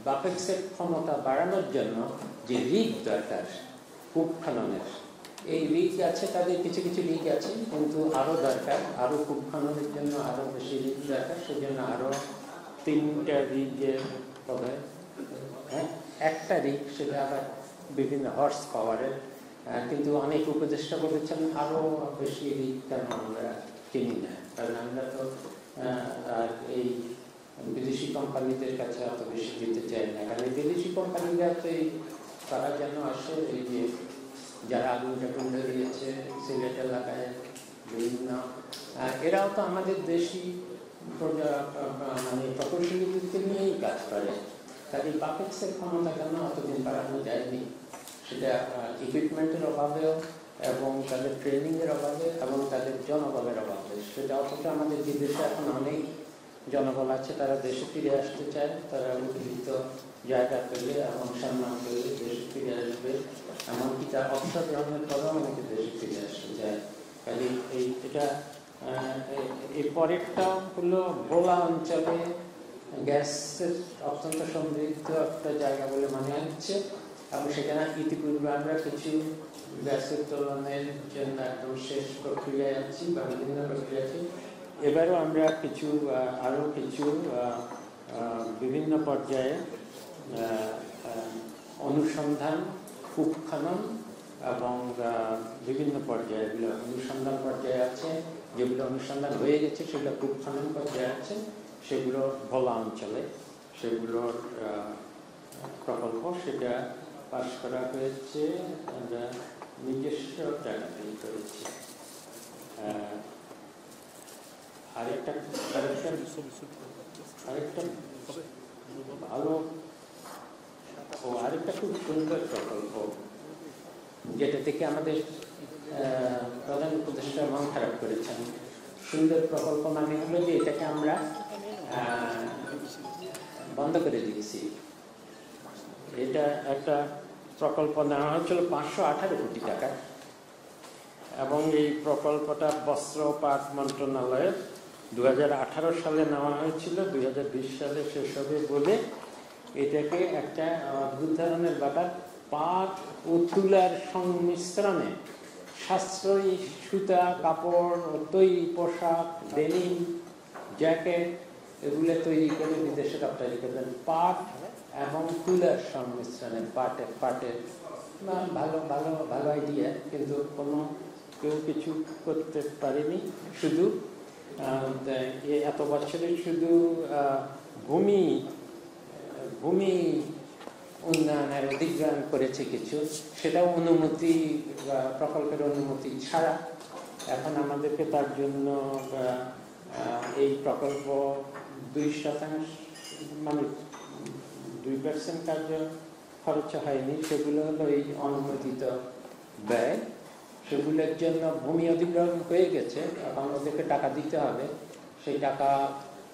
বাপেক্সের ক্ষমতা বাড়ানোর জন্য যে রিগ দরকার কূপ খননের, এই রিগ আছে, তাদের কিছু কিছু রিগ আছে, কিন্তু আরো দরকার, আরো কূপ খননের জন্য আরো বেশি রিগ দরকার। সেজন্য আরো 3টা রিগের হবে, একটা রিগ সেটা আবার বিভিন্ন হর্স পাওয়ারের, কিন্তু অনেক উপদেষ্টা বলেছেন আরো বেশি রিগ কেন আমরা কিনি না, কারণ আমরা তো আর এই বিদেশি কোম্পানিদের কাছে অত বেশি দিতে চাই না, কারণ বিদেশি কোম্পানিরা তো এই তারা যেন আসে এই যে যারা আগুন টাগুন ধরিয়েছে সিলেট এলাকায় বিভিন্ন, এরাও তো আমাদের দেশি মানে প্রকৌশলীদেরকে নিয়েই কাজ করে। তাদের বাপেক্সের ক্ষমতা কেন অতদিন বাড়ানো যায়নি, সেটা ইকুইপমেন্টের অভাবেও এবং তাদের ট্রেনিংয়ের অভাবে এবং তাদের জনবলের অভাবে। সেটা অথচ আমাদের বিদেশে এখন অনেক জনবল আছে, তারা দেশে ফিরে আসতে চায়, তারা উপযুক্ত জায়গা পেলে এবং সম্মান পেলে দেশে ফিরে আসবে, এমনকি তার অবসর গ্রহণের পরেও অনেকে দেশে ফিরে আসতে চায়। কাজে এটা এই পরেরটা হলো ভোলা অঞ্চলে গ্যাসের অত্যন্ত সমৃদ্ধ একটা জায়গা বলে মনে হচ্ছে, এবং সেখানে ইতিপূর্বে আমরা কিছু গ্যাসের উত্তোলনের জন্য একদম শেষ প্রক্রিয়ায় আছি বা বিভিন্ন প্রক্রিয়া আছি। এবারও আমরা আরো কিছু বিভিন্ন পর্যায়ে অনুসন্ধান, কূপ খনন এবং বিভিন্ন পর্যায়ে, এগুলো অনুসন্ধান পর্যায়ে আছে, যেগুলো অনুসন্ধান হয়ে গেছে সেগুলো কূপ খনন পর্যায়ে আছে, সেগুলো ভোলা অঞ্চলে, সেগুলোর প্রকল্প সেটা পাশ করা হয়েছে, আমরা নিজস্ব টাকাতেই করেছি। আরেকটা ভালো আরেকটা খুব সুন্দর প্রকল্প, যেটা থেকে আমাদের প্রধান উপদেষ্টা মন খারাপ করেছেন। সুন্দর প্রকল্প মানে হলো যে এটাকে আমরা বন্ধ করে দিয়েছি। এটা একটা প্রকল্প নেওয়া হয়েছিল 518 কোটি টাকা, এবং এই প্রকল্পটা বস্ত্র পাট মন্ত্রণালয়ের 2018 সালে নেওয়া হয়েছিল, 2020 সালে শেষ হবে বলে এটাকে একটা অদ্ভুত ধরনের ব্যাপার, পাট ও তুলার সংমিশ্রণে সাশ্রয়ী সুতা, কাপড়, তৈরি পোশাক, ডেনিম, জ্যাকেট এগুলো তৈরি করে বিদেশে রপ্তানি করবেন। পাট এবং তুলার সংমিশ্রণে, পাটের ভালো ভালো ভালো আইডিয়া, কিন্তু কেউ কিছু করতে পারেনি। শুধু এত বছরে শুধু ভূমি উন্নয়নের অধিগ্রহণ করেছে কিছু, সেটাও অনুমতি, প্রকল্পের অনুমতি ছাড়া। এখন আমাদেরকে তার জন্য এই প্রকল্প 2% মানে 2% কার্য খরচ হয়নি, সেগুলো হলো এই অনুমোদিত ব্যয়। সেগুলোর জন্য ভূমি অধিগ্রহণ হয়ে গেছে, এখন ওদেরকে টাকা দিতে হবে। সেই টাকা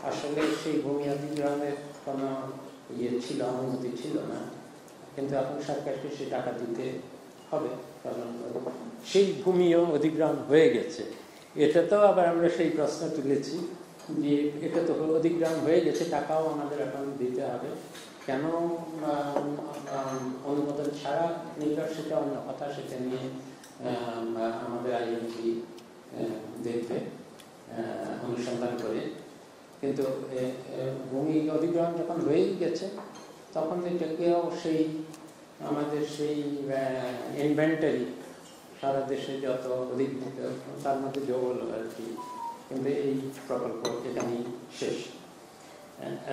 আসলে সেই ভূমি অধিগ্রহণের কোনো ছিল, অনুমতি ছিল না, কিন্তু এখন সরকারকে সেই টাকা দিতে হবে, কারণ সেই ভূমিও অধিগ্রহণ হয়ে গেছে। এটাতেও আবার আমরা সেই প্রশ্ন তুলেছি যে এটা তো অধিগ্রহণ হয়ে গেছে, টাকাও আমাদের এখন দিতে হবে, কেন অনুমোদন ছাড়া নিল সেটা অন্য কথা, সেটা নিয়ে আমাদের আইনজীবী দেখবে অনুসন্ধান করে। কিন্তু ভূমি অধিগ্রহণ যখন হয়ে গেছে তখন এটাকেও সেই আমাদের সেই ইনভেন্টারি সারা দেশে যত অধিকৃত তার মধ্যে যোগ হলো আর কি, কিন্তু এই প্রকল্প এখানেই শেষ।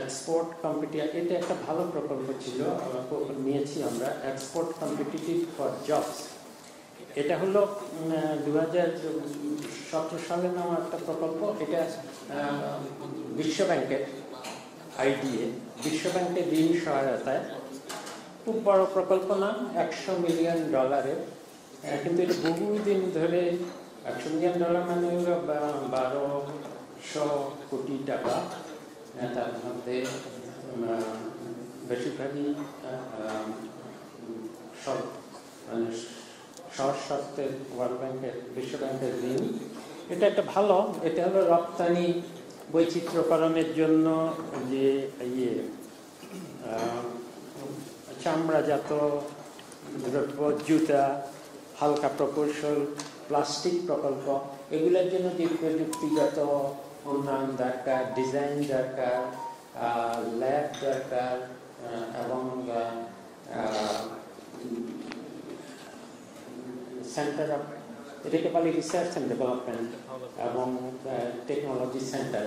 এক্সপোর্ট কম্পিটিটিভ, এটা একটা ভালো প্রকল্প ছিল, নিয়েছি আমরা, এক্সপোর্ট কম্পিটিটিভ ফর জবস। এটা হলো 2017 সালে নেওয়া একটা প্রকল্প। এটা বিশ্বব্যাংকের আইডিএ, বিশ্বব্যাংকের ঋণ সহায়তায়, খুব বড় প্রকল্প না, $100 মিলিয়ন, কিন্তু এটা বহুদিন ধরে, $100 মিলিয়ন মানে হলো 1200 কোটি টাকা। তার মধ্যে বেশিরভাগই সব মানে সহজ শর্তে ওয়ার্ল্ড ব্যাংকের, বিশ্ব ব্যাংকের ঋণ। এটা একটা ভালো, এটা হলো রপ্তানি বৈচিত্র্যকরণের জন্য, যে চামড়াজাত দ্রব্য, জুতা, হালকা প্রকৌশল, প্লাস্টিক প্রকল্প, এগুলোর জন্য যে প্রযুক্তিগত উন্নয়ন দরকার, ডিজাইন দরকার, ল্যাব দরকার, এবং সেন্টার অফ, এটাকে বলে রিসার্চ অ্যান্ড ডেভেলপমেন্ট এবং টেকনোলজি সেন্টার,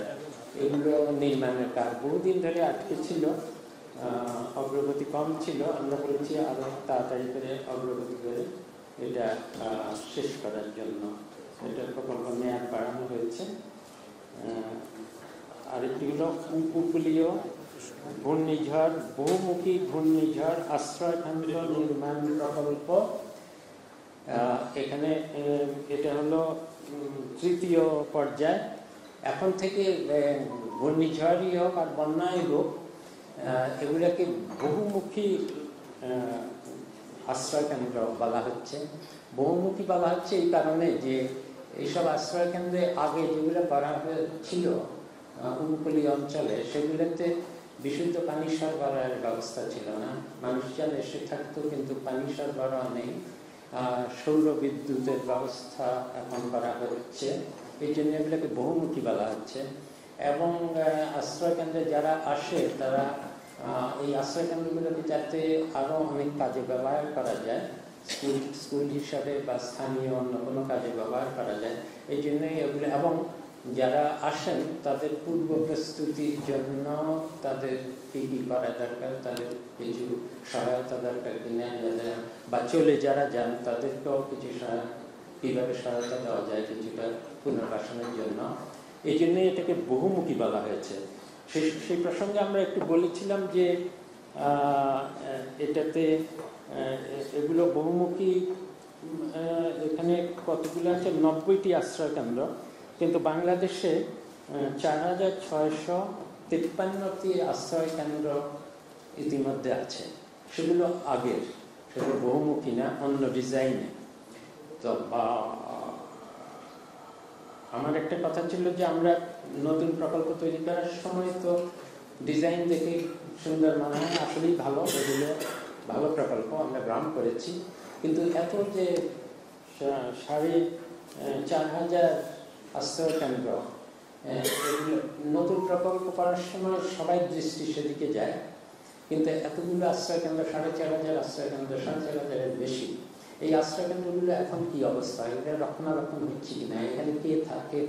এগুলো নির্মাণের কাজ বহুদিন ধরে আটকে ছিল, অগ্রগতি কম ছিল। আমরা বলেছি আরও তাড়াতাড়ি করে অগ্রগতি করে এটা শেষ করার জন্য এটা প্রকল্প মেয়াদ বাড়ানো হয়েছে। আরেকটি হলো উপকূলীয় ঘূর্ণিঝড়, বহুমুখী ঘূর্ণিঝড় আশ্রয়কেন্দ্র নির্মাণ প্রকল্প। এখানে এটা হলো তৃতীয় পর্যায়। এখন থেকে ঘূর্ণিঝড়ই হোক আর বন্যাই হোক, এগুলোকে বহুমুখী আশ্রয়কেন্দ্র বলা হচ্ছে। বহুমুখী বলা হচ্ছে এই কারণে যে এইসব আশ্রয়কেন্দ্রে আগে যেগুলো করা হয়েছিল উপকূলীয় অঞ্চলে, সেগুলোতে বিশুদ্ধ পানি সরবরাহের ব্যবস্থা ছিল না। মানুষজন এসে থাকতো কিন্তু পানি সরবরাহ নেই। সৌর বিদ্যুতের ব্যবস্থা এখন করা হচ্ছে, এই জন্য এগুলোকে বহুমুখী বলা হচ্ছে। এবং আশ্রয়কেন্দ্রে যারা আসে তারা এই আশ্রয়কেন্দ্রগুলোকে যাতে আরও অনেক কাজে ব্যবহার করা যায়, স্কুল হিসাবে বা স্থানীয় অন্য কোনো কাজে ব্যবহার করা যায়, এই জন্যই এগুলো। এবং যারা আসেন তাদের পূর্ব প্রস্তুতির জন্য তাদের কী কী করা দরকার, তাদের কিছু সহায়তা দরকার কিনা, বা চলে যারা যান তাদেরকেও কিছু কীভাবে সহায়তা দেওয়া যায় কিছুটা পুনর্বাসনের জন্য, এই জন্যই এটাকে বহুমুখী বলা হয়েছে। সেই প্রসঙ্গে আমরা একটু বলেছিলাম যে এটাতে এগুলো বহুমুখী, এখানে কতগুলো আছে, 90টি আশ্রয়কেন্দ্র, কিন্তু বাংলাদেশে 4653টি আশ্রয়কেন্দ্র ইতিমধ্যে আছে। সেগুলো আগের, সেগুলো বহুমুখী না, অন্য ডিজাইনে। তো আমার একটা কথা ছিল যে আমরা নতুন প্রকল্প তৈরি করার সময় তো ডিজাইন দেখে সুন্দর মনে হয়, আসলেই ভালো, এগুলো ভালো প্রকল্প আমরা গ্রহণ করেছি। কিন্তু এত যে 4500 আশ্রয়কেন্দ্র, নতুন প্রকল্প করার সময় সবাই দৃষ্টি সেদিকে যায়, কিন্তু এতগুলো আশ্রয়কেন্দ্র, 4500 আশ্রয়কেন্দ্র, 4500-এর বেশি, এই আশ্রয়কেন্দ্রগুলো এখন কি অবস্থা, এটা রক্ষণাবেক্ষণ হচ্ছে কিনা, এখানে কে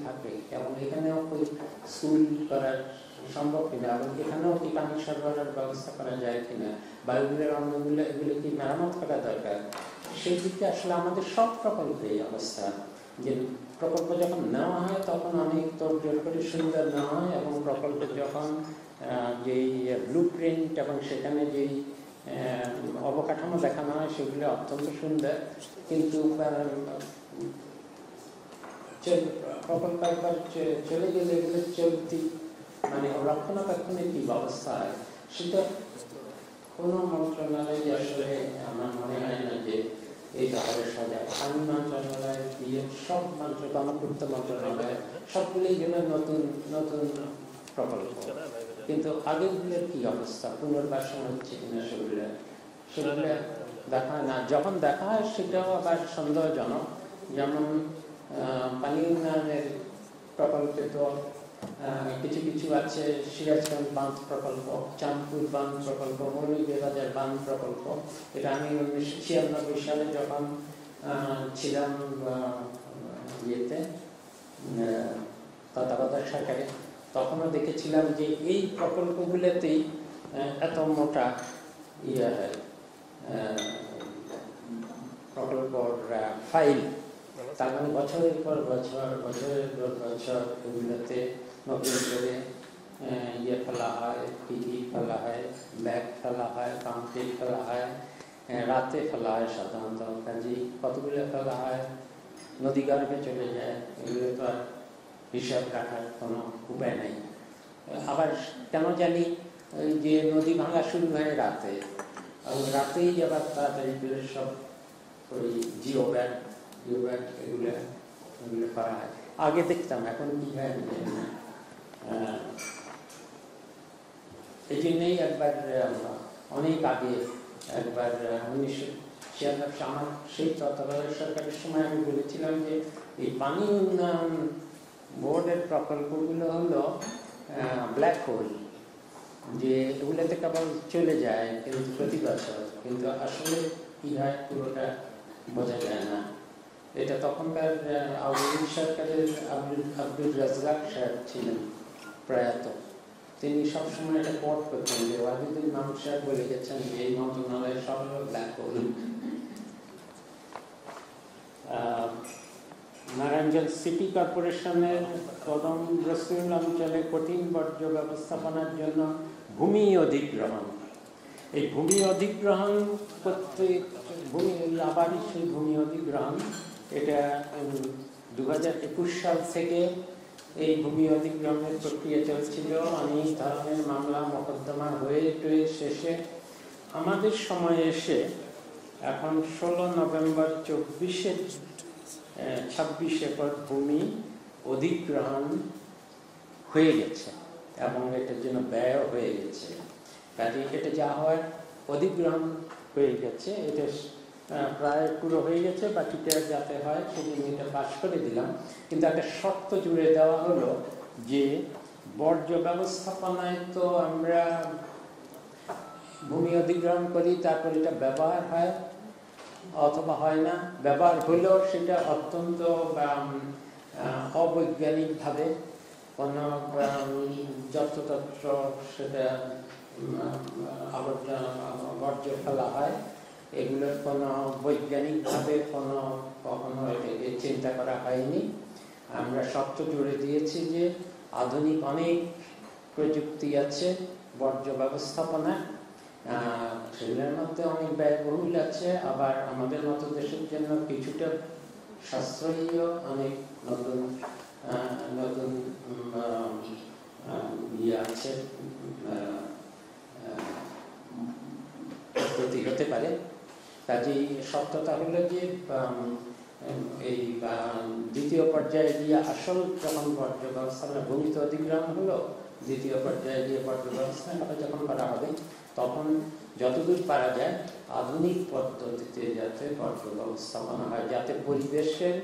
থাকে এবং এখানেও স্কুল করার সম্ভব কিনা, এবং এখানেও কি পানি সরবরাহের ব্যবস্থা করা যায় কিনা, বায়ুগুলোর অন্যগুলো এগুলো কি মেরামত করা দরকার, সেই দিকে আসলে আমাদের সব প্রকল্পে এই অবস্থা। যে প্রকল্প যখন নেওয়া হয় তখন অনেক তোড়জোড় করে সুন্দর নেওয়া হয়, এবং প্রকল্পে যখন যেই ব্লু প্রিন্ট এবং সেখানে যেই অবকাঠামো দেখানো হয় সেগুলো অত্যন্ত সুন্দর, কিন্তু প্রকল্প একবার চলে গেলে এগুলো চলতি মানে রক্ষণাবেক্ষণের কি ব্যবস্থা হয় সেটা কোনো মন্ত্রণালয় আসলে আমার মনে হয় না যে এই ব্যাপারে সজাগ। আইন মন্ত্রণালয় দিয়ে সব গণপূর্ত মন্ত্রণালয় সবগুলোই গেল নতুন নতুন প্রকল্প, কিন্তু আগেরগুলোর কি অবস্থা, পুনর্বাসন হচ্ছে কিনা সেগুলো দেখা হয় না। যখন দেখা হয় সেটাও আবার সন্দেহজনক। যেমন পানি উন্নয়নের প্রকল্পে তো কিছু কিছু আছে, সিরাজগঞ্জ বাঁধ প্রকল্প, চাঁদপুর বাঁধ প্রকল্প, মৌলভীবাজার বাঁধ প্রকল্প। এটা আমি 1996 সালে যখন ছিলাম ইয়েতে তত্ত্বাবধায়ক সরকারে, তখনও দেখেছিলাম যে এই প্রকল্পগুলোতেই এত মোটা ইয়ে হয় প্রকল্প ফাইল, তার মানে বছরের পর বছর এগুলোতে নতুন করে ইয়ে ফেলা হয়, পিডি ফেলা হয়, ব্যাগ ফেলা হয়, কংক্রিট ফেলা হয়, রাতে ফেলা হয় সাধারণত, কাজেই কতগুলো ফেলা হয় নদীগর্ভে চলে যায়, এগুলো তো আর হিসাব রাখার কোনো উপায় নেই। আবার কেন জানি ওই যে নদী ভাঙা শুরু হয় রাতে, এবং রাতেই আবার তাড়াতাড়ি করে সব ওই জিও ব্যাগ এগুলো করা হয়। আগে দেখতাম, এখন কি হয় এই জন্যই একবার অনেক আগে একবার 1996 আমার সেই তত্ত্বাবধায়ক সরকারের সময় আমি বলেছিলাম যে এই পানি উন্নয়ন বোর্ডের প্রকল্পগুলো হলো ব্ল্যাক হোল, যে এগুলোতে কেবল চলে যায় কিন্তু প্রতি বছর, কিন্তু আসলে কি হয় পুরোটা বোঝা যায় না। এটা তখনকার আওয়ামী সরকারের আব্দুল রাজ্জাক সাহেব ছিলেন প্রয়াত, তিনি সবসময় এটা কোট করতেন যে ওয়াহিদুল মাহমুদ সাহেব বলে গেছেন যে এই মন্ত্রণালয়ের সব হলো ব্ল্যাক হোল। নারায়ণগঞ্জ সিটি কর্পোরেশনের কদমগ্রস্ত অঞ্চলে কঠিন বর্জ্য ব্যবস্থাপনার জন্য ভূমি অধিগ্রহণ, এই ভূমি অধিগ্রহণ করতে আবারই সেই ভূমি অধিগ্রহণ, এটা 2021 সাল থেকে এই ভূমি অধিগ্রহণের প্রক্রিয়া চলছিল। অনেক ধরনের মামলা মোকদ্দমা হয়ে শেষে আমাদের সময়ে এসে এখন 16 নভেম্বর 26 একর ভূমি অধিগ্রহণ হয়ে গেছে এবং এটার জন্য ব্যয় হয়ে গেছে। কাজে এটা যা হয় অধিগ্রহণ হয়ে গেছে, এটা প্রায় পুরো হয়ে গেছে, বাকিটা যাতে হয় সেদিন এটা পাশ করে দিলাম। কিন্তু একটা শর্ত জুড়ে দেওয়া হলো যে বর্জ্য ব্যবস্থাপনায় তো আমরা ভূমি অধিগ্রহণ করি, তারপর এটা ব্যবহার হয় অথবা হয় না, ব্যবহার হলেও সেটা অত্যন্ত অবৈজ্ঞানিকভাবে কোনো যত্রতত্র সেটা বর্জ্য ফেলা হয়, এগুলোর কোনো বৈজ্ঞানিকভাবে কখনো এটাকে চিন্তা করা হয়নি। আমরা শর্ত জুড়ে দিয়েছি যে আধুনিক অনেক প্রযুক্তি আছে বর্জ্য ব্যবস্থাপনা, সেগুলোর মধ্যে অনেক ব্যয়বহুল আছে, আবার আমাদের মতো দেশের জন্য কিছুটা সাশ্রয়ীও অনেক নতুন নতুন আছে পদ্ধতি হতে পারে। কাজেই সত্যতা হলো যে এই দ্বিতীয় পর্যায়ে গিয়ে আসল যখন বর্জ্য ব্যবস্থাপনা ভূমিত অধিগ্রহণ হলো, দ্বিতীয় পর্যায়ে গিয়ে বর্জ্য ব্যবস্থাপনা যখন করা হবে তখন যতদূর পারা যায় আধুনিক পদ্ধতিতে যাতে বর্জ্য ব্যবস্থাপনা হয়, যাতে পরিবেশের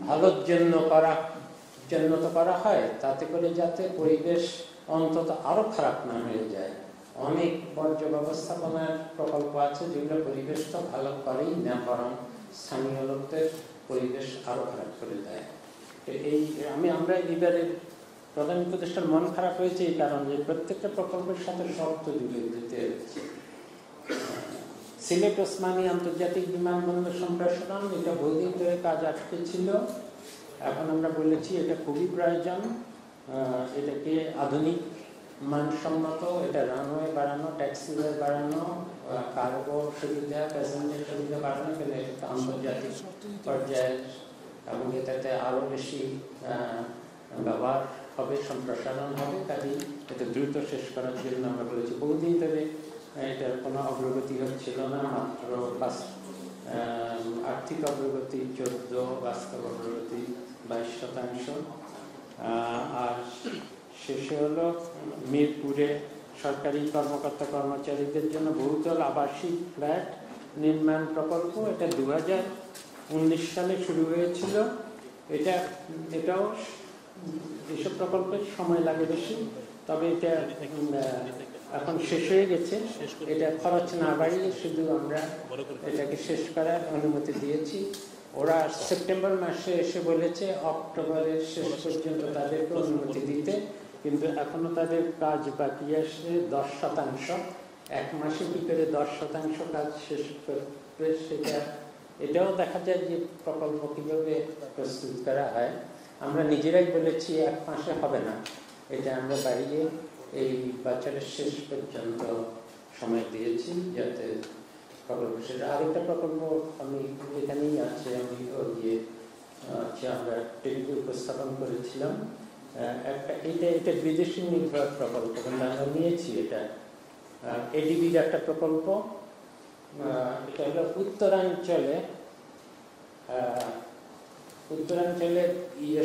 ভালোর জন্য তো করা হয়, তাতে করে যাতে পরিবেশ অন্তত আরো খারাপ না হয়ে যায়। অনেক বর্জ্য ব্যবস্থাপনার প্রকল্প আছে যেগুলো পরিবেশ তো ভালো করেই না, বরং স্থানীয় লোকদের পরিবেশ আরো খারাপ করে দেয়। এই আমরা এবারে প্রধান উপদেষ্টার মন খারাপ হয়েছে এই কারণে প্রত্যেকটা প্রকল্পের সাথে শর্ত জুড়ে দিতে হচ্ছে। সিলেট ওসমানী আন্তর্জাতিক বিমানবন্দর সম্প্রসারণ, এটা বহুদিন ধরে কাজ আটকে ছিল, এখন আমরা বলেছি এটা খুবই প্রয়োজন, এটাকে আধুনিক মানসম্মত, এটা রানওয়ে বাড়ানো, ট্যাক্সিওয়ে বাড়ানো, কার্গো সুবিধা, প্যাসেঞ্জার সুবিধা বাড়ানো, কিন্তু এটা আন্তর্জাতিক পর্যায়ে এবং এটাতে আরো বেশি ব্যবহার হবে, সম্প্রসারণ হবে। কাজেই এটা দ্রুত শেষ করার জন্য আমরা বলেছি। বহুদিন ধরে এটার কোনো অগ্রগতি হচ্ছিল না, মাত্র আর্থিক অগ্রগতি 14, বাস্তব অগ্রগতি 22%। আর শেষে হলো মিরপুরে সরকারি কর্মকর্তা কর্মচারীদের জন্য বহুতল আবাসিক ফ্ল্যাট নির্মাণ প্রকল্প, এটা 2019 সালে শুরু হয়েছিল। এটাও এসব প্রকল্পের সময় লাগে বেশি, তবে এটা এখন শেষ হয়ে গেছে। এটা খরচ না বাড়িয়ে শুধু আমরা এটাকে শেষ করার অনুমতি দিয়েছি। ওরা সেপ্টেম্বর মাসে এসে বলেছে অক্টোবরের শেষ পর্যন্ত তাদেরকে অনুমতি দিতে, কিন্তু এখনো তাদের কাজ বাকি আছে 10%। এক মাসে কি করে 10% কাজ শেষ করবে সেটা, এটাও দেখা যায় যে প্রকল্প কীভাবে প্রস্তুত করা হয়। আমরা নিজেরাই বলেছি 1 মাসে হবে না, এটা আমরা বাড়িয়ে এই বছরের শেষ পর্যন্ত সময় দিয়েছি যাতে প্রকল্প সেটা। আরেকটা প্রকল্প আমি এখানেই আছে, আমি গিয়ে আমরা টেলিভিশনে উপস্থাপন করেছিলাম এটা বিদেশি নির্ভর প্রকল্প, কিন্তু আমরা নিয়েছি এটা এডিবির একটা প্রকল্প। এটা হলো উত্তরাঞ্চলে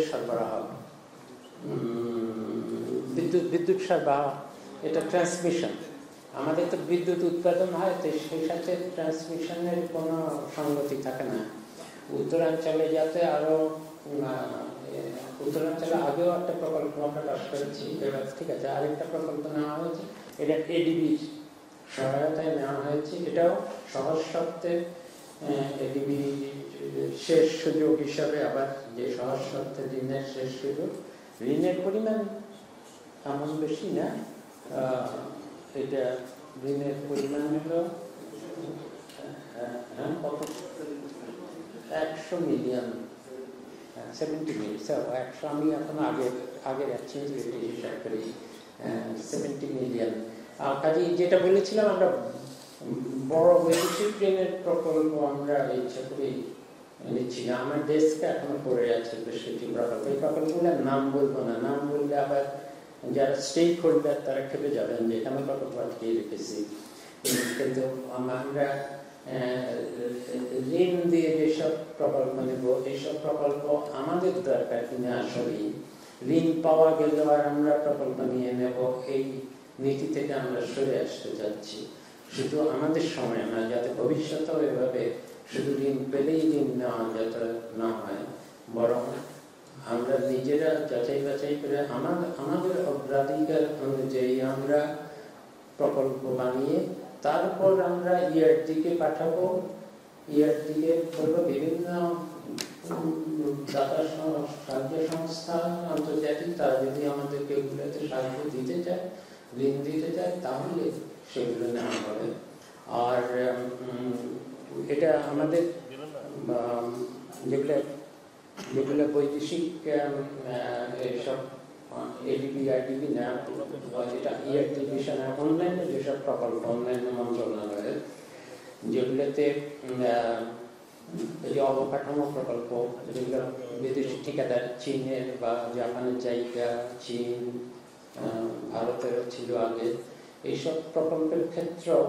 সরবরাহ, বিদ্যুৎ সরবরাহ, এটা ট্রান্সমিশন। আমাদের তো বিদ্যুৎ উৎপাদন হয়, তো সেই সাথে ট্রান্সমিশনের কোনো সঙ্গতি থাকে না। উত্তরাঞ্চলে যাতে আরো উত্তরাঞ্চলে আগেও একটা প্রকল্প আমরা পাস করেছি, এবার ঠিক আছে আরেকটা প্রকল্প নেওয়া হয়েছে, এটা এডিবির সহায়তায় নেওয়া হয়েছে। এটাও সহজ শর্তে এডিবি শেষ সুযোগ হিসাবে, আবার যে সহজ শর্তে ঋণের শেষ সুযোগ, ঋণের পরিমাণ এমন বেশি না, এটা ঋণের পরিমাণ হলো 100 মিলিয়ন, 70 মিলিয়ন। 100 আমি এখন আগে যাচ্ছি হিসাব করি 70 মিলিয়ন। কাজে যেটা বলেছিলাম আমরা বড় বৈদেশিক ঋণের প্রকল্প আমরা ইচ্ছা করি নিচ্ছি না। আমার ডেস্কে এখনো পড়ে আছে বেশ কিছু প্রকল্প। এই প্রকল্পগুলোর নাম বলবো না, নাম বললে আবার যারা স্টেক হোল্ডার তারা খেপে যাবেন যে এখানে প্রকল্প আটকে রেখেছি। কিন্তু আমরা ঋণ দিয়ে যেসব প্রকল্প নেব, এইসব প্রকল্প আমাদের দরকার কিনা, আসলে ঋণ পাওয়া গেল আর আমরা প্রকল্প নিয়ে নেব, এই নীতি থেকে আমরা সরে আসতে যাচ্ছি। শুধু আমাদের সময় না, যাতে ভবিষ্যতেও এভাবে শুধু ঋণ পেলেই ঋণ নেওয়া যাতে না হয়, বরং আমরা নিজেরা যাচাই বাছাই করে আমাদের অগ্রাধিকার অনুযায়ী আমরা প্রকল্প বানিয়ে তারপর আমরা দিকে পাঠাবো। দিকে করবো বিভিন্ন দাতা সাহায্য সংস্থা আন্তর্জাতিক, তারা যদি আমাদেরকে এগুলোতে সাহায্য দিতে চায়, ঋণ দিতে চায়, তাহলে সেগুলো নেওয়া হবে। আর এটা আমাদের যেগুলো বৈদেশিক এইসব এডিবি আইডিবি না, যেটা ডিভিশন অন্যান্য যেসব প্রকল্প অন্যান্য মন্ত্রণালয়ের, যেগুলোতে এই অবকাঠামো প্রকল্প, যেগুলো বিদেশি ঠিকাদার চীনের বা জাপানের জায়গা, চীন ভারতেরও ছিল আগে, এইসব প্রকল্পের ক্ষেত্রেও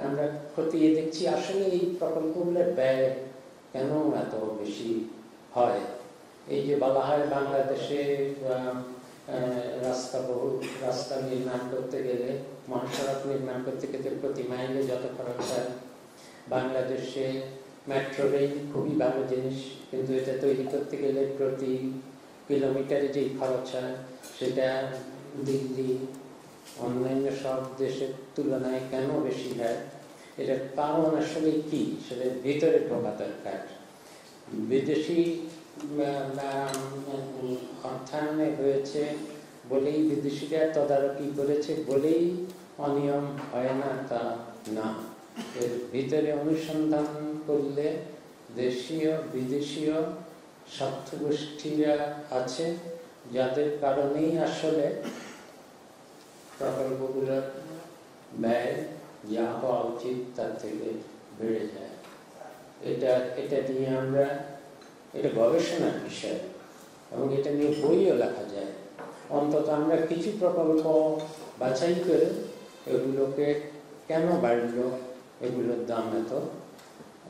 আমরা খতিয়ে দেখছি আসলে এই প্রকল্পগুলোর ব্যয় কেন এত বেশি হয়। এই যে বলা হয় বাংলাদেশে রাস্তা নির্মাণ করতে গেলে, মহাসড়ক নির্মাণ করতে গেলে প্রতি মাইলে যত খরচ হয়, বাংলাদেশে মেট্রো রেল খুবই ভালো জিনিস, কিন্তু এটা তৈরি করতে গেলে প্রতি কিলোমিটারে যেই খরচ হয় সেটা দিল্লি অন্যান্য সব দেশের তুলনায় কেন বেশি হয়, এটার কারণ আসলে কি সেটা ভিতরে ঢোকা দরকার। বিদেশি অর্থায়নে হয়েছে বলেই, বিদেশিরা তদারকি করেছে বলেই অনিয়ম হয় না তা না। এর ভিতরে অনুসন্ধান করলে দেশীয় বিদেশীয় স্বার্থগোষ্ঠীরা আছে, যাদের কারণেই আসলে প্রকল্পগুলোর ব্যয় যা হওয়া উচিত তার থেকে বেড়ে যায়। এটা নিয়ে আমরা, এটা গবেষণার বিষয় এবং এটা নিয়ে বইও লেখা যায়। অন্তত আমরা কিছু প্রকল্প বাছাই করে এগুলোকে কেন বাড়ল, এগুলোর দাম এত,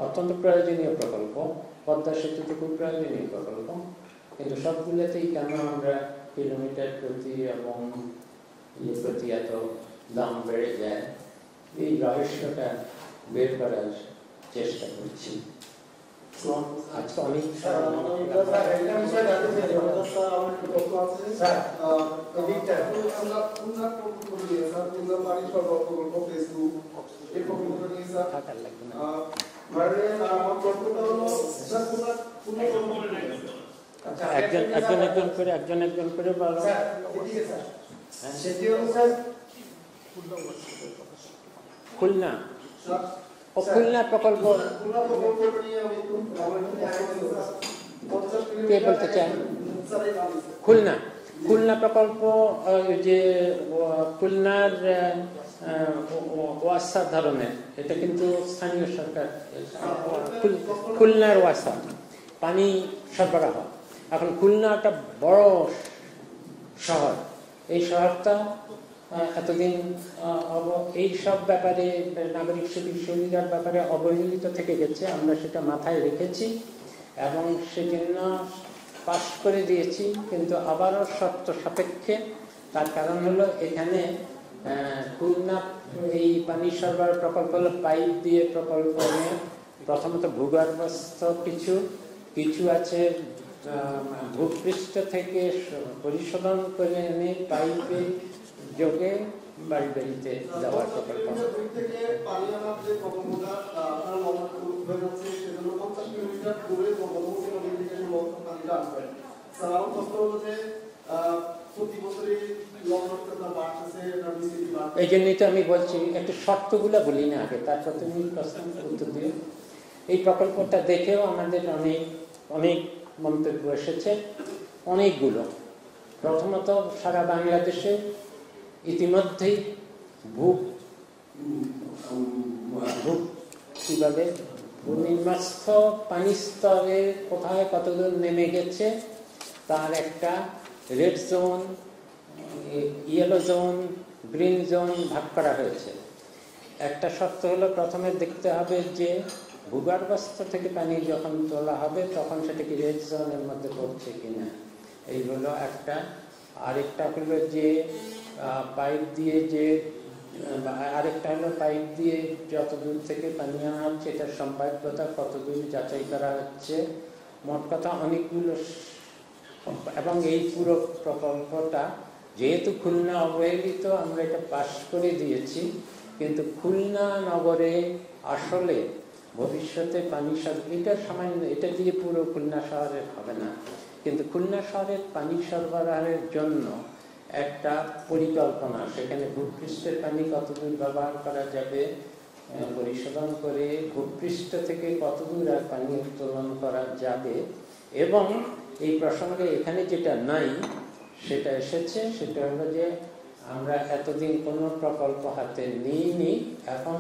অত্যন্ত প্রয়োজনীয় প্রকল্প, পদ্মা সেতুতে খুব প্রয়োজনীয় প্রকল্প, কিন্তু সবগুলোতেই কেন আমরা কিলোমিটার প্রতি এবং প্রতি এত দাম বেড়ে যায়, এই রহস্যটা বের করার চেষ্টা করছি। আজকে অনেক একজন করে বলো। খুলনা খুলনা প্রকল্প কে বলতে চান? খুলনা খুলনা প্রকল্প যে খুলনার ওয়াসা ধরনের, এটা কিন্তু স্থানীয় সরকার। খুলনার ওয়াসা পানি সরবরাহ। এখন খুলনা একটা বড় শহর, এই শহরটা এতদিন এই সব ব্যাপারে নাগরিক সুবিধার ব্যাপারে অবহেলিত থেকে গেছে। আমরা সেটা মাথায় রেখেছি এবং সেজন্য পাস করে দিয়েছি, কিন্তু আবারও শর্ত সাপেক্ষে। তার কারণ হলো এখানে খুলনা এই পানি সরবরাহ প্রকল্প হলো পাইপ দিয়ে প্রকল্প নিয়ে প্রথমত ভূগর্ভস্থ কিছু আছে, ভূপৃষ্ঠ থেকে পরিশোধন করে এনে পাইপে যোগে বাড়ি বাড়িতে দেওয়ার প্রকল্প। এই জন্যই তো আমি বলছি একটু শর্তগুলো বলি না আগে, তারপর তুমি প্রশ্নের উত্তর দিও। এই প্রকল্পটা দেখেও আমাদের অনেক মন্তব্য এসেছে, অনেকগুলো। প্রথমত সারা বাংলাদেশে ইতিমধ্যেই কিভাবে ভূনির্মস্থ পানি স্তরে কোথায় কতদূর নেমে গেছে তার একটা red zone, yellow zone, green zone ভাগ করা হয়েছে। একটা শর্ত হলো প্রথমে দেখতে হবে যে ভূগর্ভস্থ থেকে পানি যখন তোলা হবে তখন সেটা কি রেড জোনের মধ্যে পড়ছে কিনা, এই হলো একটা। আরেকটা হলো যে পাইপ দিয়ে যত দূর থেকে পানি আনা হচ্ছে এটার সম্ভাব্যতা কতদূর যাচাই করা হচ্ছে। মোট কথা অনেকগুলো। এবং এই পুরো প্রকল্পটা যেহেতু খুলনা অবহেলিত, আমরা এটা পাস করে দিয়েছি, কিন্তু খুলনা নগরে আসলে ভবিষ্যতে পানি এটা সামান্য, এটা দিয়ে পুরো খুলনা শহরের হবে না, কিন্তু খুলনা শহরের পানি সরবরাহের জন্য একটা পরিকল্পনা, সেখানে ভূপৃষ্ঠের পানি কতদূর ব্যবহার করা যাবে, পরিশোধন করে ভূপৃষ্ঠ থেকে কতদূর আর পানি উত্তোলন করা যাবে। এবং এই প্রসঙ্গে এখানে যেটা নাই সেটা এসেছে, সেটা হলো যে আমরা এতদিন কোনো প্রকল্প হাতে নিইনি, এখন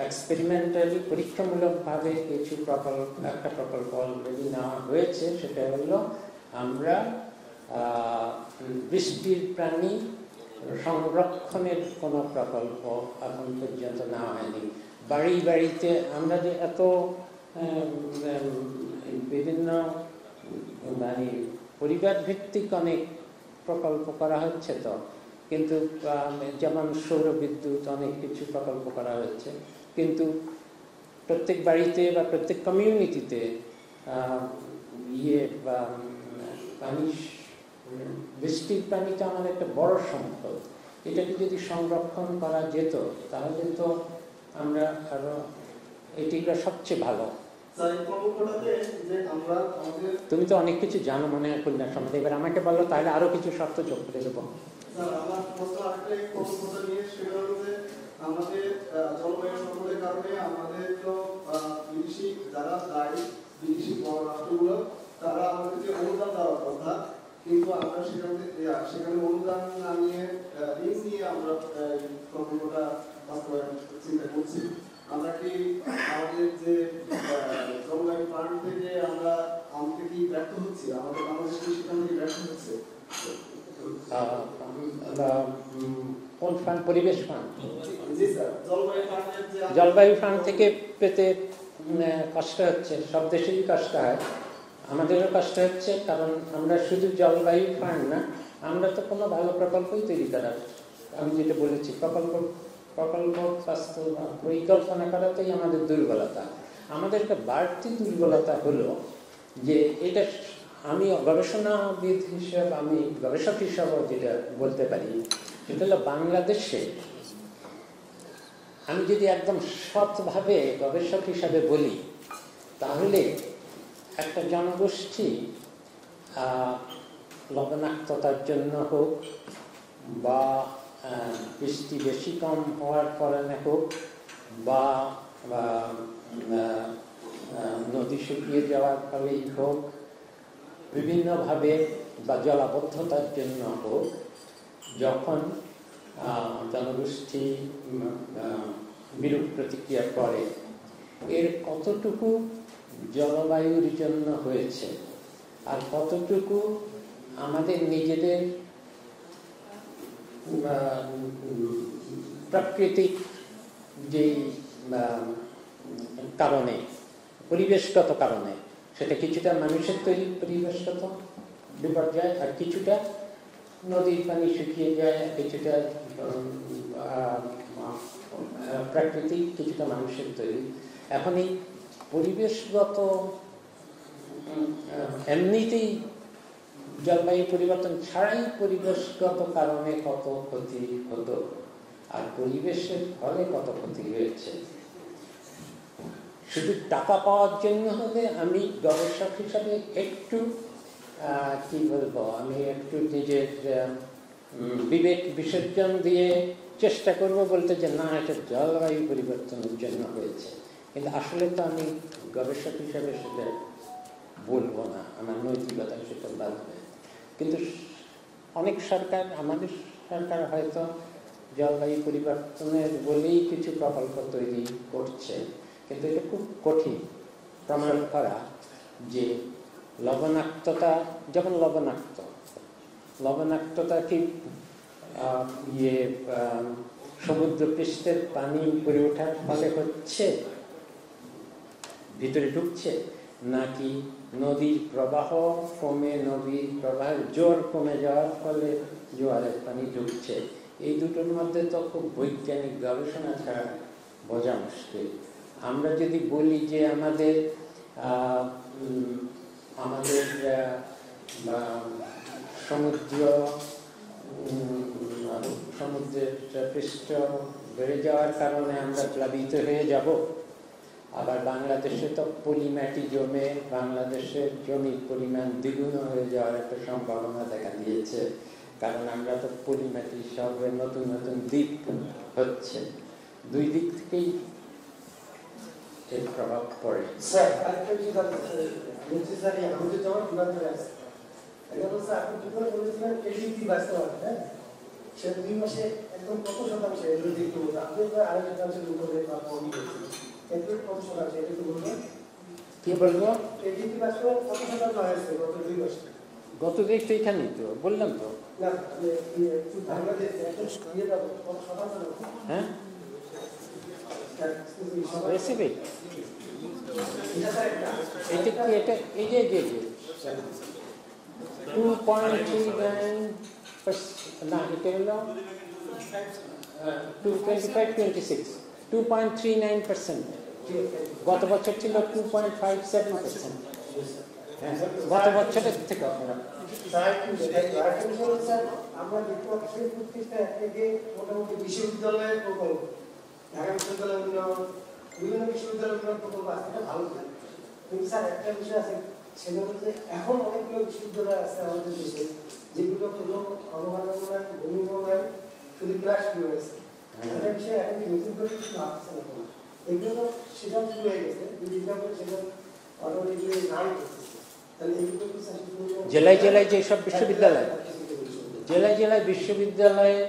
এক্সপেরিমেন্টালি পরীক্ষামূলকভাবে একটা প্রকল্প অলরেডি নেওয়া হয়েছে। সেটা হলো আমরা বৃষ্টির প্রাণী সংরক্ষণের কোনো প্রকল্প এখন পর্যন্ত নেওয়া হয়নি। বাড়ি বাড়িতে আমরা যে এত বিভিন্ন মানে পরিবার ভিত্তিক অনেক প্রকল্প করা হচ্ছে, তো কিন্তু যেমন সৌর বিদ্যুৎ অনেক কিছু প্রকল্প করা হচ্ছে, কিন্তু প্রত্যেক বাড়িতে বা প্রত্যেক কমিউনিটিতে পানি, বৃষ্টির পানিটা আমাদের একটা বড় সম্পদ। এটাকে যদি সংরক্ষণ করা যেত তাহলে তো আমরা আরো এটিটা সবচেয়ে ভালো। তুমি তো অনেক কিছু জানো মনে হয় খুলনা সম্বন্ধে, এবার আমাকে বলো, তাহলে আরো কিছু শর্ত যোগ করে দেবো। আমাদের জলবায়ু সংকটের কারণে আমাদের তো বিদেশি যারা দায়ী, বিদেশি বড় রাষ্ট্রগুলো তারা আমাদেরকে অনুদান দেওয়ার কথা, কিন্তু আমরা সেখানে অনুদান না নিয়ে ঋণ নিয়ে আমরা প্রকল্পটা বাস্তবায়ন চিন্তা করছি। আমরা কি আমাদের যে জলবায়ু ফান্ড থেকে আমরা আনতে কি ব্যর্থ হচ্ছি? আমাদের বাংলাদেশ কি সেখানে ব্যর্থ হচ্ছে? কোন ফান্ড? পরিবেশ ফান্ড? জলবায়ু ফান্ড থেকে পেতে কষ্ট হচ্ছে, সব দেশেরই কষ্ট হয়, আমাদেরও কষ্ট হচ্ছে। কারণ আমরা শুধু জলবায়ু ফান্ড না, আমরা তো কোনো ভালো প্রকল্পই তৈরি করার, আমি যেটা বলেছি প্রকল্প পরিকল্পনা করাতেই আমাদের দুর্বলতা। আমাদের একটা বাড়তি দুর্বলতা হলো যে এটা আমি গবেষণাবিদ হিসাবে, আমি গবেষক হিসাবেও যেটা বলতে পারি সেটা হলো বাংলাদেশে আমি যদি একদম সৎভাবে গবেষক হিসাবে বলি তাহলে একটা জনগোষ্ঠী লবণাক্ততার জন্য হোক বা বৃষ্টি বেশি কম হওয়ার কারণে হোক বা নদী শুকিয়ে যাওয়ার ফলেই হোক, বিভিন্নভাবে বা জলাবদ্ধতার জন্য হোক, যখন জনগোষ্ঠী বিরূপ প্রতিক্রিয়া করে, এর কতটুকু জলবায়ুর জন্য হয়েছে আর কতটুকু আমাদের নিজেদের প্রাকৃতিক যেই কারণে, পরিবেশগত কারণে, সেটা কিছুটা মানুষের তৈরি পরিবেশগত বিপর্যয় আর কিছুটা নদীর পানি শুকিয়ে যায়, কিছুটা প্রাকৃতিক, কিছুটা মানুষের তৈরি। এখন এই পরিবেশগত এমনিতেই জলবায়ু পরিবর্তন ছাড়াই পরিবেশগত কারণে কত ক্ষতি হতো আর পরিবেশের ফলে কত ক্ষতি হয়েছে, শুধু টাকা পাওয়ার জন্য হলে আমি গবেষক হিসাবে একটু কি বলবো, আমি একটু নিজের বিবেক বিসর্জন দিয়ে চেষ্টা করব বলতে যে না, এটা জলবায়ু পরিবর্তনের জন্য হয়েছে, কিন্তু আসলে তো আমি গবেষক হিসাবে সেটা বলবো না, আমার নৈতিকতা সেটা বাঁধবে। কিন্তু অনেক সরকার, আমাদের সরকার হয়তো জলবায়ু পরিবর্তনের বলেই কিছু প্রকল্প তৈরি করছে, কিন্তু এটা খুব কঠিন প্রমাণ করা যে লবণাক্ততা, যখন লবণাক্ততা কি সমুদ্র পৃষ্ঠের পানি উপরে ওঠার ফলে হচ্ছে, ভিতরে ঢুকছে, নাকি নদীর প্রবাহ কমে, নদীর প্রবাহের জোর কমে যাওয়ার ফলে জোয়ারের পানি ঢুকছে, এই দুটোর মধ্যে তো খুব বৈজ্ঞানিক গবেষণা ছাড়া বোঝা মুশকিল। আমরা যদি বলি যে আমাদের সমুদ্রের পৃষ্ঠ বেড়ে যাওয়ার কারণে আমরা প্লাবিত হয়ে যাব, আবার বাংলাদেশে তো পলিমাটি জমে বাংলাদেশের জমির পরিমাণ দ্বিগুণ হয়ে যাওয়ার একটা সম্ভাবনা দেখা দিয়েছে, কারণ আমরা তো পলিমাটি সবে নতুন নতুন দ্বীপ হচ্ছে, দুই দিক থেকেই এর প্রভাব পড়ে। স্যার আরেকটা বিষয় আমি তো আমার বিমানটা আছে, আপনি কি করে বলেছিলেন এডিটি বাস্তবায়ন, হ্যাঁ, সে 2 মাসে একদম কত শতাংশ এডিটি করবো, আপনি আড়াই শতাংশের উপরে কমই গেছিল, এরপর কত শতাংশ এটা তো বলবেন? কি বলবো? এডিটি বাস্তবায়ন কত শতাংশ হয়েছে গত 2 মাসে? গত দিক তো এখানেই তো বললাম তো, না বাংলাদেশ কত শতাংশ? হ্যাঁ রেসিপি এটা কি, এটা এই যে 2.39, না এটা হলো 2.26, 2.39%, গত বছর ছিল 2.57%, গত বছরের থেকে আমরা দেখতে পাচ্ছি প্রত্যেকটা থেকে মোটামুটি বিশ্ববিদ্যালয়ের প্রকল্প, ঢাকা বিশ্ববিদ্যালয় উন্নয়ন, বিভিন্ন বিশ্ববিদ্যালয় উন্নয়ন প্রকল্প আছে, এটা ভালো থাকে, কিন্তু স্যার একটা বিষয় আছে, সেটা হচ্ছে এখন অনেকগুলো বিশ্ববিদ্যালয় আছে আমাদের দেশে যেগুলো কোনো অবকাঠামো নাই, ভূমিকম্প নাই, শুধু ক্লাস রয়েছে, একটা বিষয় এখন নতুন করে কিছু ভাবছে না, এগুলো তো সেটা শুরু হয়ে গেছে, সেটা অটোমেটিক্যালি নাই করতেছে, তাহলে এগুলো কি জেলায় জেলায় যেসব বিশ্ববিদ্যালয়, জেলায় জেলায় বিশ্ববিদ্যালয়ে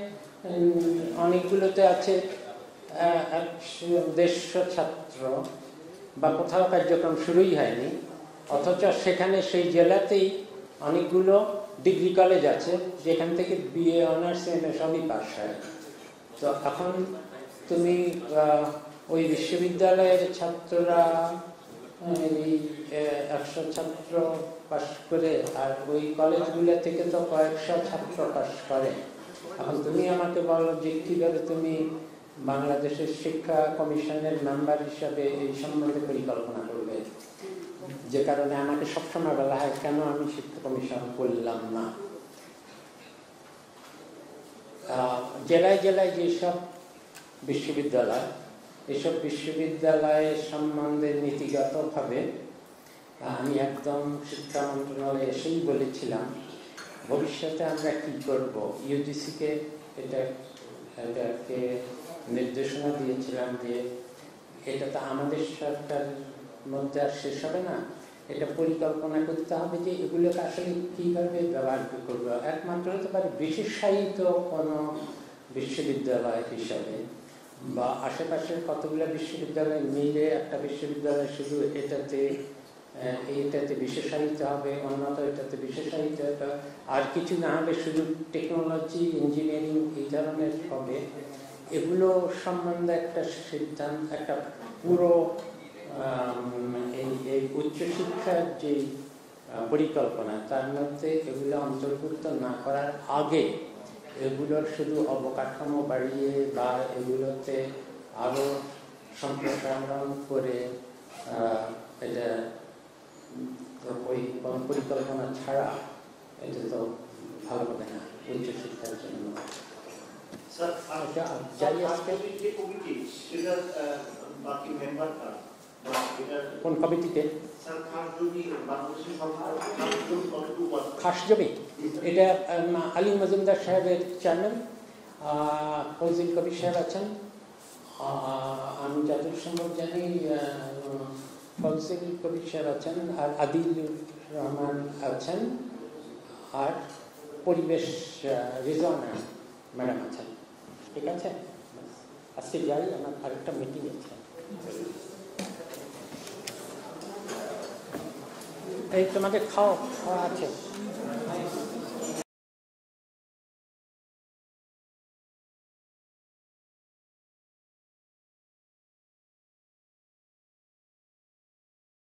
অনেকগুলোতে আছে 150 ছাত্র বা কোথাও কার্যক্রম শুরুই হয়নি, অথচ সেখানে সেই জেলাতেই অনেকগুলো ডিগ্রি কলেজ আছে যেখান থেকে বিএ, অনার্স, এমএ সবই পাস হয়। তো এখন তুমি ওই বিশ্ববিদ্যালয়ের ছাত্ররা এই 100 ছাত্র পাস করে, আর ওই কলেজগুলো থেকে তো কয়েকশো ছাত্র পাস করে। এখন তুমি আমাকে বলো যে কীভাবে তুমি বাংলাদেশের শিক্ষা কমিশনের মেম্বার হিসাবে এই সম্বন্ধে পরিকল্পনা করবে, যে কারণে আমাকে সবসময় বলা হয় কেন আমি শিক্ষা কমিশন করলাম না। জেলায় জেলায় যেসব বিশ্ববিদ্যালয়, এসব বিশ্ববিদ্যালয়ের সম্বন্ধে নীতিগতভাবে আমি একদম শিক্ষা মন্ত্রণালয়ে এসেই বলেছিলাম ভবিষ্যতে আমরা কি করব। ইউজিসিকে এটাকে নির্দেশনা দিয়েছিলাম যে এটা তো আমাদের সরকারের মধ্যে আর শেষ হবে না, এটা পরিকল্পনা করতে হবে যে এগুলোকে আসলে কীভাবে ব্যবহার করবো। একমাত্র হতে পারে বিশেষায়িত কোনো বিশ্ববিদ্যালয় হিসাবে বা আশেপাশের কতগুলো বিশ্ববিদ্যালয় মিলে একটা বিশ্ববিদ্যালয় শুধু এইটাতে বিশেষায়িত হবে, অন্যত এটাতে বিশেষায়িত হবে, আর কিছু না হবে শুধু টেকনোলজি ইঞ্জিনিয়ারিং এই ধরনের হবে। এগুলো সম্বন্ধে একটা সিদ্ধান্ত, একটা পুরো এই উচ্চশিক্ষার যে পরিকল্পনা তার মধ্যে এগুলো অন্তর্ভুক্ত না করার আগে এগুলোর শুধু অবকাঠামো বাড়িয়ে বা এগুলোতে আরও সম্প্রসারণ করে এটা পরিকল্পনা ছাড়া এটা তো ভালো হবে না উচ্চশিক্ষার জন্য। কোন কমিটিতে? খাস জমি, এটা আলী মজুমদার সাহেবের চেয়ারম্যান, ফজল কবির সাহেব আছেন, আমি যতদূর সম্ভব জানি ফজল কবির সাহেব আছেন, আর আদিল রহমান আছেন, আর পরিবেশ রিজওয়ানা ম্যাডাম আছেন। ঠিক আছে, আজকে যাই, আমার আরেকটা মিটিং আছে। এই তোমাদের খাওয়া আছে।